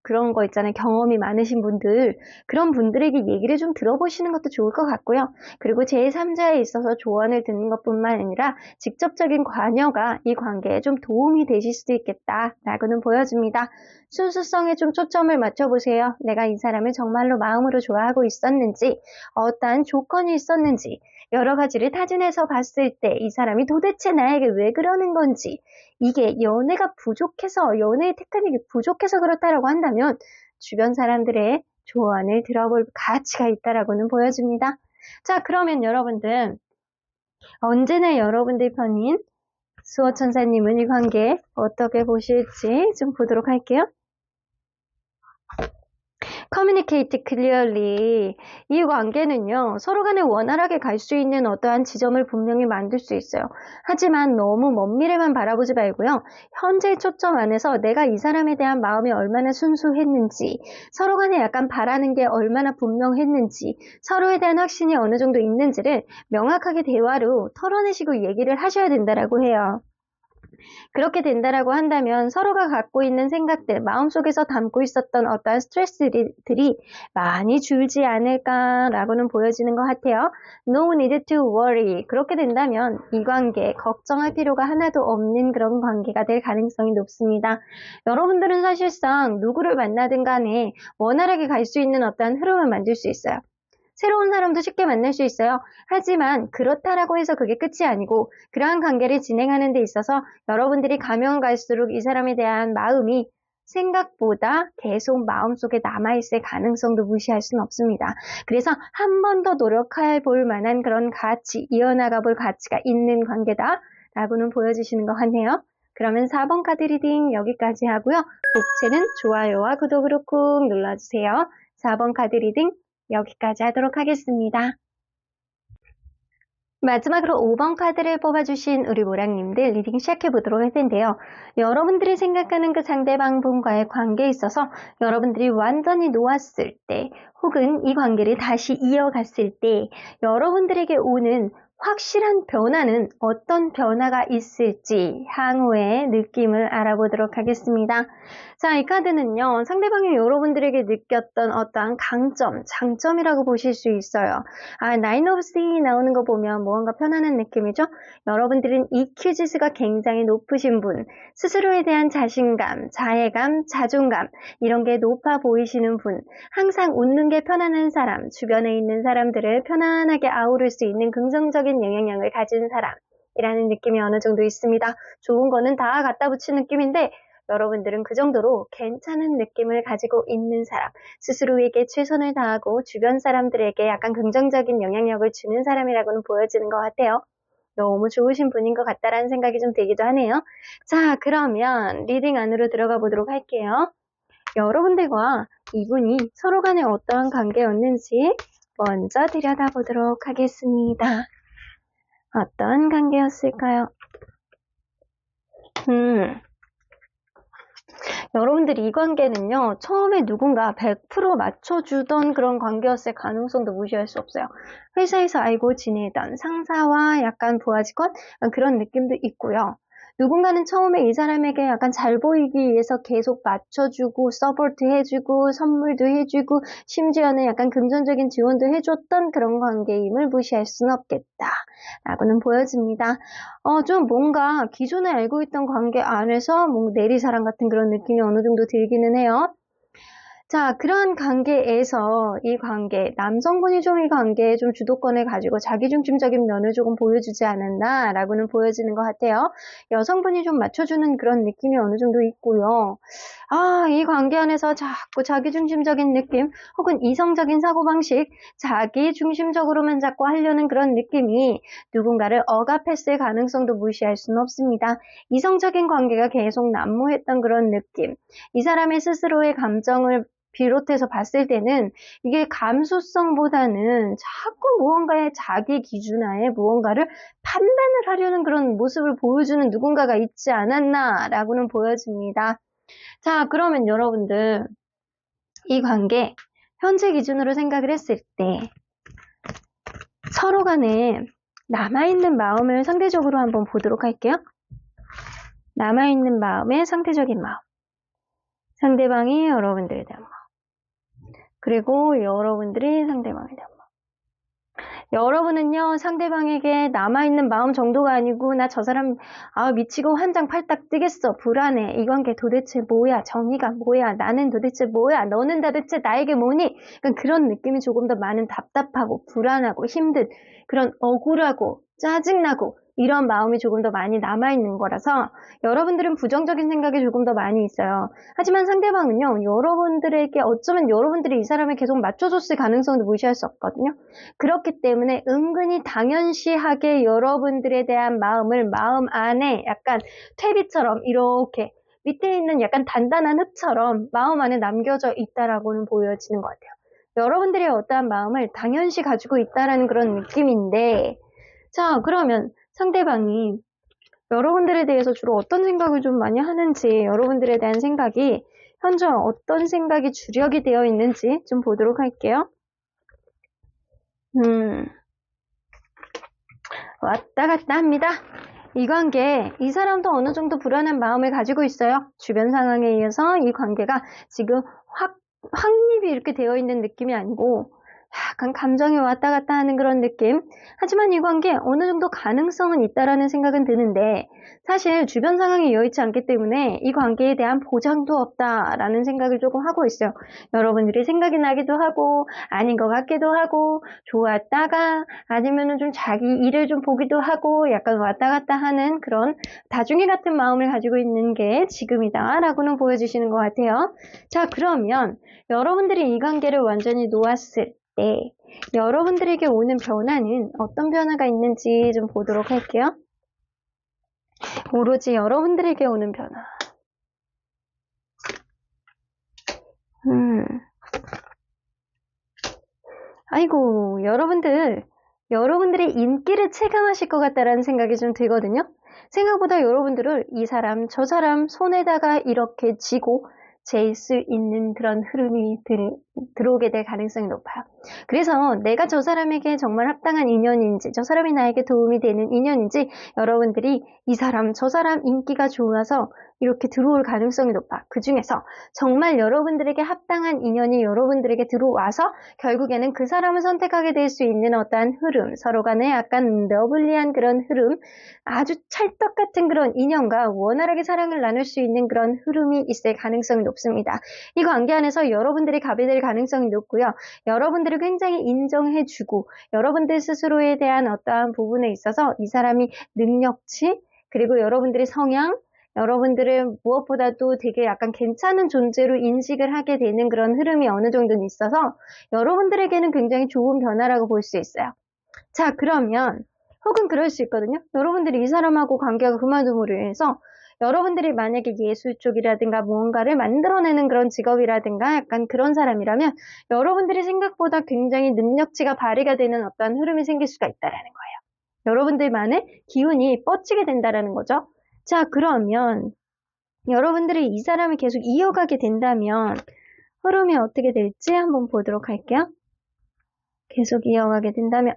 그런 거 있잖아요. 경험이 많으신 분들, 그런 분들에게 얘기를 좀 들어보시는 것도 좋을 것 같고요. 그리고 제3자에 있어서 조언을 듣는 것뿐만 아니라 직접적인 관여가 이 관계에 좀 도움이 되실 수도 있겠다라고는 보여집니다. 순수성에 좀 초점을 맞춰보세요. 내가 이 사람을 정말로 마음으로 좋아하고 있었는지, 어떠한 조건이 있었는지, 여러 가지를 타진해서 봤을 때 이 사람이 도대체 나에게 왜 그러는 건지, 이게 연애가 부족해서, 연애의 테크닉이 부족해서 그렇다라고 한다면 주변 사람들의 조언을 들어볼 가치가 있다라고는 보여집니다. 자, 그러면 여러분들 언제나 여러분들 편인 수호천사님은 이 관계 어떻게 보실지 좀 보도록 할게요. Communicate clearly. 이 관계는요, 서로 간에 원활하게 갈 수 있는 어떠한 지점을 분명히 만들 수 있어요. 하지만 너무 먼 미래만 바라보지 말고요. 현재의 초점 안에서 내가 이 사람에 대한 마음이 얼마나 순수했는지, 서로 간에 약간 바라는 게 얼마나 분명했는지, 서로에 대한 확신이 어느 정도 있는지를 명확하게 대화로 털어내시고 얘기를 하셔야 된다라고 해요. 그렇게 된다라고 한다면 서로가 갖고 있는 생각들, 마음속에서 담고 있었던 어떠한 스트레스들이 많이 줄지 않을까라고는 보여지는 것 같아요. No need to worry. 그렇게 된다면 이 관계 걱정할 필요가 하나도 없는 그런 관계가 될 가능성이 높습니다. 여러분들은 사실상 누구를 만나든 간에 원활하게 갈 수 있는 어떠한 흐름을 만들 수 있어요. 새로운 사람도 쉽게 만날 수 있어요. 하지만 그렇다라고 해서 그게 끝이 아니고 그러한 관계를 진행하는 데 있어서 여러분들이 가면 갈수록 이 사람에 대한 마음이 생각보다 계속 마음속에 남아있을 가능성도 무시할 수는 없습니다. 그래서 한 번 더 노력해 볼 만한 그런 가치, 이어나가 볼 가치가 있는 관계다라고는 보여주시는 것 같네요. 그러면 4번 카드 리딩 여기까지 하고요. 복채는 좋아요와 구독으로 꾹 눌러주세요. 4번 카드 리딩 여기까지 하도록 하겠습니다. 마지막으로 5번 카드를 뽑아주신 우리 모랑님들 리딩 시작해보도록 할 텐데요. 여러분들이 생각하는 그 상대방 분과의 관계에 있어서 여러분들이 완전히 놓았을 때 혹은 이 관계를 다시 이어갔을 때 여러분들에게 오는 확실한 변화는 어떤 변화가 있을지 향후의 느낌을 알아보도록 하겠습니다. 자, 이 카드는요. 상대방이 여러분들에게 느꼈던 어떠한 강점, 장점이라고 보실 수 있어요. Nine of Swords 나오는 거 보면 무언가 편안한 느낌이죠? 여러분들은 EQ 지수가 굉장히 높으신 분, 스스로에 대한 자신감, 자애감, 자존감 이런 게 높아 보이시는 분, 항상 웃는 게 편안한 사람, 주변에 있는 사람들을 편안하게 아우를 수 있는 긍정적인 영향력을 가진 사람, 이라는 느낌이 어느 정도 있습니다. 좋은 거는 다 갖다 붙인 느낌인데 여러분들은 그 정도로 괜찮은 느낌을 가지고 있는 사람, 스스로에게 최선을 다하고 주변 사람들에게 약간 긍정적인 영향력을 주는 사람이라고는 보여지는 것 같아요. 너무 좋으신 분인 것 같다라는 생각이 좀 들기도 하네요. 자, 그러면 리딩 안으로 들어가 보도록 할게요. 여러분들과 이분이 서로 간에 어떠한 관계였는지 먼저 들여다보도록 하겠습니다. 어떤 관계였을까요? 여러분들이 이 관계는요, 처음에 누군가 100% 맞춰주던 그런 관계였을 가능성도 무시할 수 없어요. 회사에서 알고 지내던 상사와 약간 부하 직원 그런 느낌도 있고요. 누군가는 처음에 이 사람에게 약간 잘 보이기 위해서 계속 맞춰주고 서포트 해주고 선물도 해주고 심지어는 약간 금전적인 지원도 해줬던 그런 관계임을 무시할 수는 없겠다 라고는 보여집니다. 좀 뭔가 기존에 알고 있던 관계 안에서 뭔가 내리사랑 같은 그런 느낌이 어느 정도 들기는 해요. 자, 그런 관계에서 이 관계, 남성분이 좀 이 관계에 좀 주도권을 가지고 자기중심적인 면을 조금 보여주지 않았나라고는 보여지는 것 같아요. 여성분이 좀 맞춰주는 그런 느낌이 어느 정도 있고요. 이 관계 안에서 자꾸 자기중심적인 느낌 혹은 이성적인 사고방식, 자기중심적으로만 자꾸 하려는 그런 느낌이 누군가를 억압했을 가능성도 무시할 수는 없습니다. 이성적인 관계가 계속 난무했던 그런 느낌, 이 사람의 스스로의 감정을 비롯해서 봤을 때는 이게 감수성보다는 자꾸 무언가의 자기 기준하에 무언가를 판단을 하려는 그런 모습을 보여주는 누군가가 있지 않았나라고는 보여집니다. 자, 그러면 여러분들 이 관계 현재 기준으로 생각을 했을 때 서로 간에 남아있는 마음을 상대적으로 한번 보도록 할게요. 남아있는 마음의 상대적인 마음, 상대방이 여러분들에 대한 마음, 그리고 여러분들이 상대방에 대한 마음. 여러분은요, 상대방에게 남아있는 마음 정도가 아니고 나 저 사람 미치고 환장 팔딱 뜨겠어, 불안해, 이 관계 도대체 뭐야, 정의가 뭐야, 나는 도대체 뭐야, 너는 도대체 나에게 뭐니, 그런 느낌이 조금 더 많은 답답하고 불안하고 힘든 그런 억울하고 짜증나고 이런 마음이 조금 더 많이 남아있는 거라서 여러분들은 부정적인 생각이 조금 더 많이 있어요. 하지만 상대방은요, 여러분들에게 어쩌면 여러분들이 이 사람을 계속 맞춰줬을 가능성도 무시할 수 없거든요. 그렇기 때문에 은근히 당연시하게 여러분들에 대한 마음을 마음 안에 약간 퇴비처럼 이렇게 밑에 있는 약간 단단한 흙처럼 마음 안에 남겨져 있다라고는 보여지는 것 같아요. 여러분들의 어떠한 마음을 당연시 가지고 있다라는 그런 느낌인데, 자, 그러면 상대방이 여러분들에 대해서 주로 어떤 생각을 좀 많이 하는지, 여러분들에 대한 생각이 현재 어떤 생각이 주력이 되어 있는지 좀 보도록 할게요. 왔다 갔다 합니다. 이 관계, 이 사람도 어느 정도 불안한 마음을 가지고 있어요. 주변 상황에 의해서 이 관계가 지금 확립이 이렇게 되어 있는 느낌이 아니고 약간 감정이 왔다 갔다 하는 그런 느낌. 하지만 이 관계 어느 정도 가능성은 있다라는 생각은 드는데 사실 주변 상황이 여의치 않기 때문에 이 관계에 대한 보장도 없다라는 생각을 조금 하고 있어요. 여러분들이 생각이 나기도 하고 아닌 것 같기도 하고 좋았다가 아니면은 좀 자기 일을 좀 보기도 하고 약간 왔다 갔다 하는 그런 다중이 같은 마음을 가지고 있는 게 지금이다라고는 보여주시는 것 같아요. 자, 그러면 여러분들이 이 관계를 완전히 놓았을 때 여러분들에게 오는 변화는 어떤 변화가 있는지 좀 보도록 할게요. 오로지 여러분들에게 오는 변화. 아이고, 여러분들의 인기를 체감하실 것 같다라는 생각이 좀 들거든요. 생각보다 여러분들을 이 사람, 저 사람 손에다가 이렇게 쥐고 잴 수 있는 그런 흐름이 들어오게 될 가능성이 높아요. 그래서 내가 저 사람에게 정말 합당한 인연인지, 저 사람이 나에게 도움이 되는 인연인지 여러분들이 이 사람, 저 사람 인기가 좋아서 이렇게 들어올 가능성이 높아. 그 중에서 정말 여러분들에게 합당한 인연이 여러분들에게 들어와서 결국에는 그 사람을 선택하게 될 수 있는 어떠한 흐름, 서로 간에 약간 러블리한 그런 흐름, 아주 찰떡 같은 그런 인연과 원활하게 사랑을 나눌 수 있는 그런 흐름이 있을 가능성이 높습니다. 이 관계 안에서 여러분들이 갑이 될 가능성이 높고요. 여러분들을 굉장히 인정해주고 여러분들 스스로에 대한 어떠한 부분에 있어서 이 사람이 능력치, 그리고 여러분들의 성향, 여러분들을 무엇보다도 되게 약간 괜찮은 존재로 인식을 하게 되는 그런 흐름이 어느 정도는 있어서 여러분들에게는 굉장히 좋은 변화라고 볼 수 있어요. 자, 그러면 혹은 그럴 수 있거든요. 여러분들이 이 사람하고 관계가 그만둠으로 인해서 여러분들이 만약에 예술 쪽이라든가 무언가를 만들어내는 그런 직업이라든가 약간 그런 사람이라면 여러분들이 생각보다 굉장히 능력치가 발휘가 되는 어떤 흐름이 생길 수가 있다라는 거예요. 여러분들만의 기운이 뻗치게 된다라는 거죠. 자, 그러면 여러분들이 이 사람을 계속 이어가게 된다면 흐름이 어떻게 될지 한번 보도록 할게요. 계속 이어가게 된다면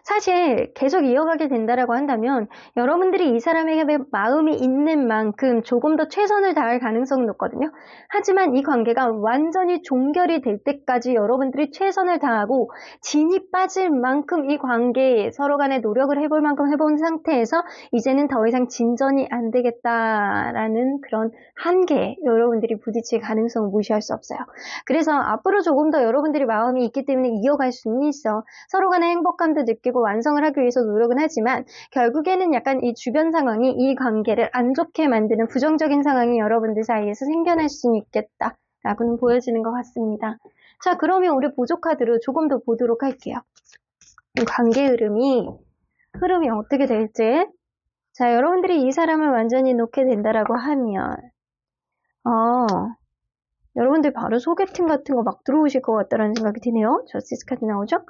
사실 계속 이어가게 된다라고 한다면 여러분들이 이 사람에게 마음이 있는 만큼 조금 더 최선을 다할 가능성은 높거든요. 하지만 이 관계가 완전히 종결이 될 때까지 여러분들이 최선을 다하고 진이 빠질 만큼 이 관계에 서로 간에 노력을 해볼 만큼 해본 상태에서 이제는 더 이상 진전이 안 되겠다라는 그런 한계에 여러분들이 부딪힐 가능성을 무시할 수 없어요. 그래서 앞으로 조금 더 여러분들이 마음이 있기 때문에 이어갈 수는 있어. 서로 간의 행복감도 느끼고 완성을 하기 위해서 노력은 하지만 결국에는 약간 이 주변 상황이 이 관계를 안 좋게 만드는 부정적인 상황이 여러분들 사이에서 생겨날 수는 있겠다라고는 보여지는 것 같습니다. 자, 그러면 우리 보조 카드로 조금 더 보도록 할게요. 이 관계 흐름이 어떻게 될지. 자, 여러분들이 이 사람을 완전히 놓게 된다라고 하면 여러분들 바로 소개팅 같은 거 막 들어오실 것 같다라는 생각이 드네요. 저스티스 카드 나오죠?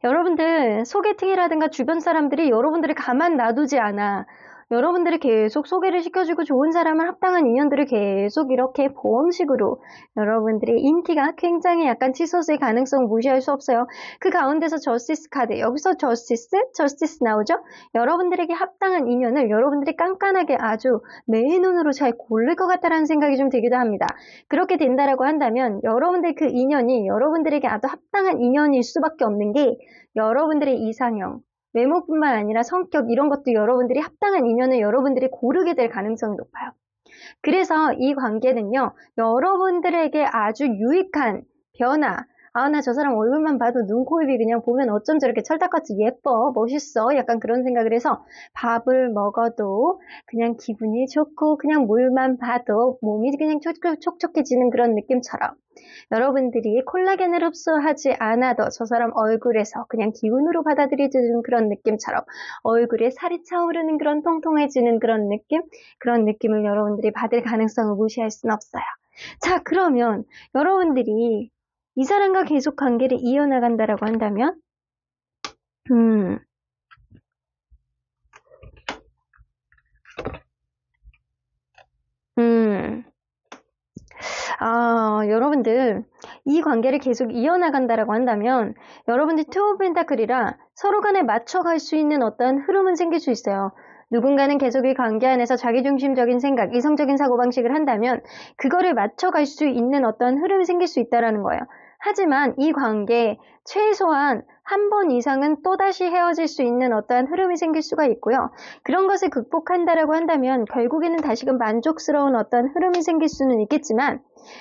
여러분들 소개팅이라든가 주변 사람들이 여러분들을 가만 놔두지 않아. 여러분들이 계속 소개를 시켜주고 좋은 사람을 합당한 인연들을 계속 이렇게 보험식으로 여러분들의 인기가 굉장히 약간 치솟을 가능성 무시할 수 없어요. 그 가운데서 저스티스 카드, 여기서 저스티스 나오죠? 여러분들에게 합당한 인연을 여러분들이 깐깐하게 아주 내 눈으로 잘 고를 것 같다라는 생각이 좀 들기도 합니다. 그렇게 된다라고 한다면 여러분들 그 인연이 여러분들에게 아주 합당한 인연일 수밖에 없는 게 여러분들의 이상형, 외모뿐만 아니라 성격 이런 것도 여러분들이 합당한 인연을 여러분들이 고르게 될 가능성이 높아요. 그래서 이 관계는요. 여러분들에게 아주 유익한 변화, 나 저 사람 얼굴만 봐도 눈, 코, 입이 그냥 보면 어쩜 저렇게 찰떡같이 예뻐, 멋있어 약간 그런 생각을 해서 밥을 먹어도 그냥 기분이 좋고 그냥 물만 봐도 몸이 그냥 촉촉해지는 그런 느낌처럼 여러분들이 콜라겐을 흡수하지 않아도 저 사람 얼굴에서 그냥 기운으로 받아들여지는 그런 느낌처럼 얼굴에 살이 차오르는 그런 통통해지는 그런 느낌? 그런 느낌을 여러분들이 받을 가능성을 무시할 수는 없어요. 자, 그러면 여러분들이 이 사람과 계속 관계를 이어나간다라고 한다면 여러분들 이 관계를 계속 이어나간다라고 한다면 여러분들 투 오브 펜타클이라 서로 간에 맞춰갈 수 있는 어떤 흐름은 생길 수 있어요. 누군가는 계속 이 관계 안에서 자기중심적인 생각, 이성적인 사고방식을 한다면 그거를 맞춰갈 수 있는 어떤 흐름이 생길 수 있다라는 거예요. 하지만 이 관계 최소한 한 번 이상은 또다시 헤어질 수 있는 어떠한 흐름이 생길 수가 있고요. 그런 것을 극복한다라고 한다면 결국에는 다시금 만족스러운 어떤 흐름이 생길 수는 있겠지만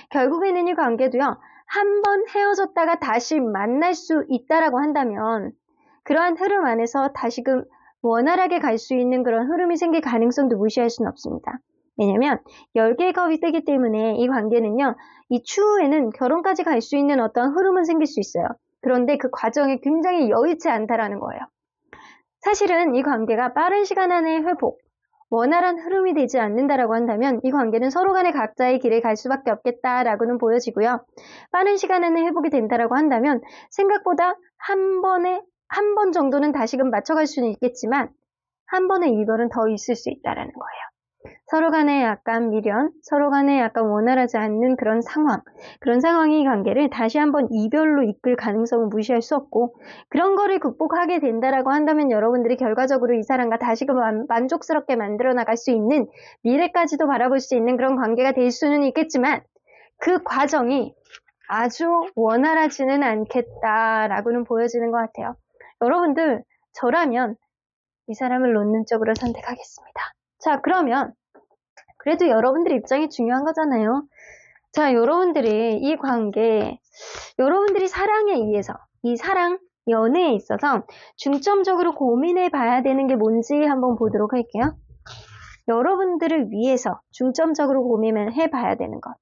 결국에는 이 관계도요. 한 번 헤어졌다가 다시 만날 수 있다라고 한다면 그러한 흐름 안에서 다시금 원활하게 갈 수 있는 그런 흐름이 생길 가능성도 무시할 수는 없습니다. 왜냐면 10개의 컵이 뜨기 때문에 이 관계는요. 이 추후에는 결혼까지 갈 수 있는 어떤 흐름은 생길 수 있어요. 그런데 그 과정이 굉장히 여의치 않다라는 거예요. 사실은 이 관계가 빠른 시간 안에 회복, 원활한 흐름이 되지 않는다라고 한다면 이 관계는 서로 간에 각자의 길을 갈 수밖에 없겠다라고는 보여지고요. 빠른 시간 안에 회복이 된다라고 한다면 생각보다 한 번 정도는 다시금 맞춰갈 수는 있겠지만 한 번의 이별은 더 있을 수 있다라는 거예요. 서로 간에 약간 미련, 서로 간에 약간 원활하지 않는 그런 상황이 관계를 다시 한번 이별로 이끌 가능성은 무시할 수 없고, 그런 거를 극복하게 된다라고 한다면 여러분들이 결과적으로 이 사람과 다시금 만족스럽게 만들어 나갈 수 있는, 미래까지도 바라볼 수 있는 그런 관계가 될 수는 있겠지만, 그 과정이 아주 원활하지는 않겠다라고는 보여지는 것 같아요. 여러분들, 저라면 이 사람을 놓는 쪽으로 선택하겠습니다. 자, 그러면 그래도 여러분들 입장이 중요한 거잖아요. 자, 여러분들이 이 관계, 여러분들이 사랑에 의해서, 연애에 있어서 중점적으로 고민해 봐야 되는 게 뭔지 한번 보도록 할게요. 여러분들을 위해서 중점적으로 고민을 해 봐야 되는 것.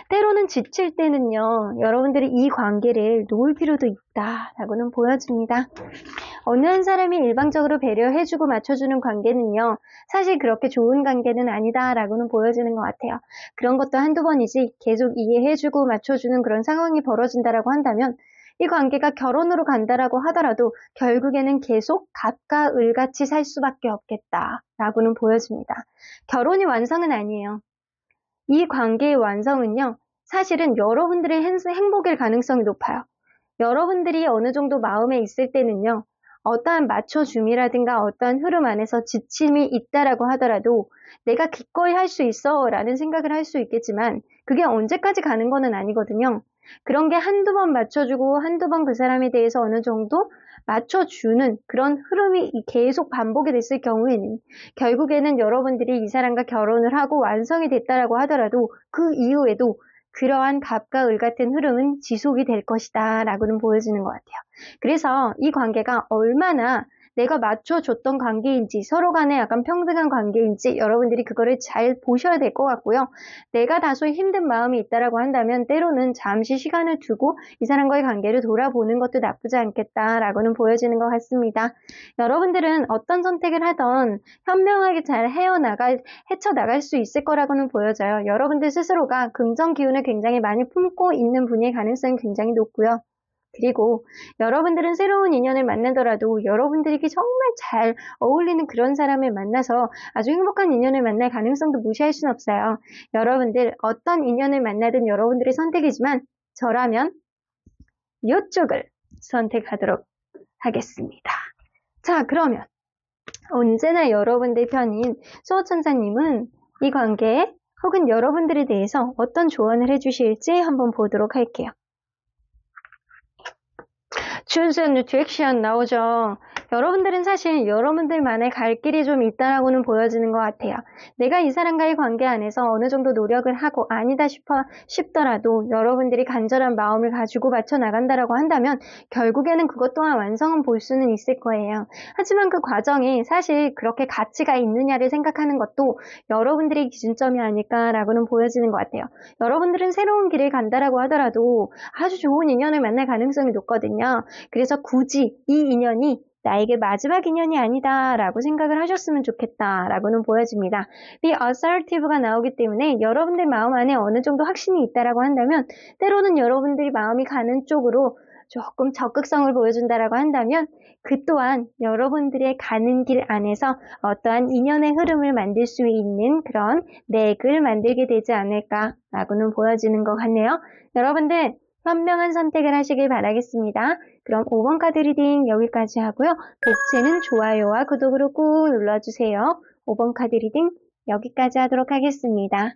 때로는 지칠 때는요, 여러분들이 이 관계를 놓을 필요도 있다라고는 보여집니다. 어느 한 사람이 일방적으로 배려해주고 맞춰주는 관계는요, 사실 그렇게 좋은 관계는 아니다라고는 보여지는 것 같아요. 그런 것도 한두 번이지 계속 이해해주고 맞춰주는 그런 상황이 벌어진다라고 한다면 이 관계가 결혼으로 간다라고 하더라도 결국에는 계속 갑과 을같이 살 수밖에 없겠다라고는 보여집니다. 결혼이 완성은 아니에요. 이 관계의 완성은요, 사실은 여러분들의 행복일 가능성이 높아요. 여러분들이 어느 정도 마음에 있을 때는요, 어떠한 맞춰줌이라든가 어떠한 흐름 안에서 지침이 있다라고 하더라도 내가 기꺼이 할 수 있어 라는 생각을 할 수 있겠지만 그게 언제까지 가는 거는 아니거든요. 그런 게 한두 번 맞춰주고 한두 번 그 사람에 대해서 어느 정도 맞춰주는 그런 흐름이 계속 반복이 됐을 경우에는 결국에는 여러분들이 이 사람과 결혼을 하고 완성이 됐다라고 하더라도 그 이후에도 그러한 갑과 을 같은 흐름은 지속이 될 것이다 라고는 보여지는 것 같아요. 그래서 이 관계가 얼마나 내가 맞춰줬던 관계인지 서로 간에 약간 평등한 관계인지 여러분들이 그거를 잘 보셔야 될 것 같고요. 내가 다소 힘든 마음이 있다라고 한다면 때로는 잠시 시간을 두고 이 사람과의 관계를 돌아보는 것도 나쁘지 않겠다라고는 보여지는 것 같습니다. 여러분들은 어떤 선택을 하던 현명하게 잘 헤쳐나갈 수 있을 거라고는 보여져요. 여러분들 스스로가 긍정 기운을 굉장히 많이 품고 있는 분일 가능성이 굉장히 높고요. 그리고 여러분들은 새로운 인연을 만나더라도 여러분들에게 정말 잘 어울리는 그런 사람을 만나서 아주 행복한 인연을 만날 가능성도 무시할 수는 없어요. 여러분들 어떤 인연을 만나든 여러분들의 선택이지만 저라면 이쪽을 선택하도록 하겠습니다. 자, 그러면 언제나 여러분들 편인 수호천사님은 이 관계에 혹은 여러분들에 대해서 어떤 조언을 해주실지 한번 보도록 할게요. Choose a new direction 나오죠. 여러분들은 사실 여러분들만의 갈 길이 좀 있다라고는 보여지는 것 같아요. 내가 이 사람과의 관계 안에서 어느 정도 노력을 하고 아니다 싶더라도 여러분들이 간절한 마음을 가지고 맞춰 나간다라고 한다면 결국에는 그것 또한 완성은 볼 수는 있을 거예요. 하지만 그 과정이 사실 그렇게 가치가 있느냐를 생각하는 것도 여러분들의 기준점이 아닐까라고는 보여지는 것 같아요. 여러분들은 새로운 길을 간다라고 하더라도 아주 좋은 인연을 만날 가능성이 높거든요. 그래서 굳이 이 인연이 나에게 마지막 인연이 아니다 라고 생각을 하셨으면 좋겠다 라고는 보여집니다. Be assertive가 나오기 때문에 여러분들 마음 안에 어느 정도 확신이 있다라고 한다면 때로는 여러분들이 마음이 가는 쪽으로 조금 적극성을 보여준다라고 한다면 그 또한 여러분들의 가는 길 안에서 어떠한 인연의 흐름을 만들 수 있는 그런 맥을 만들게 되지 않을까라고는 보여지는 것 같네요. 여러분들 현명한 선택을 하시길 바라겠습니다. 그럼 5번 카드 리딩 여기까지 하고요. 복채는 좋아요와 구독으로 꾹 눌러주세요. 5번 카드 리딩 여기까지 하도록 하겠습니다.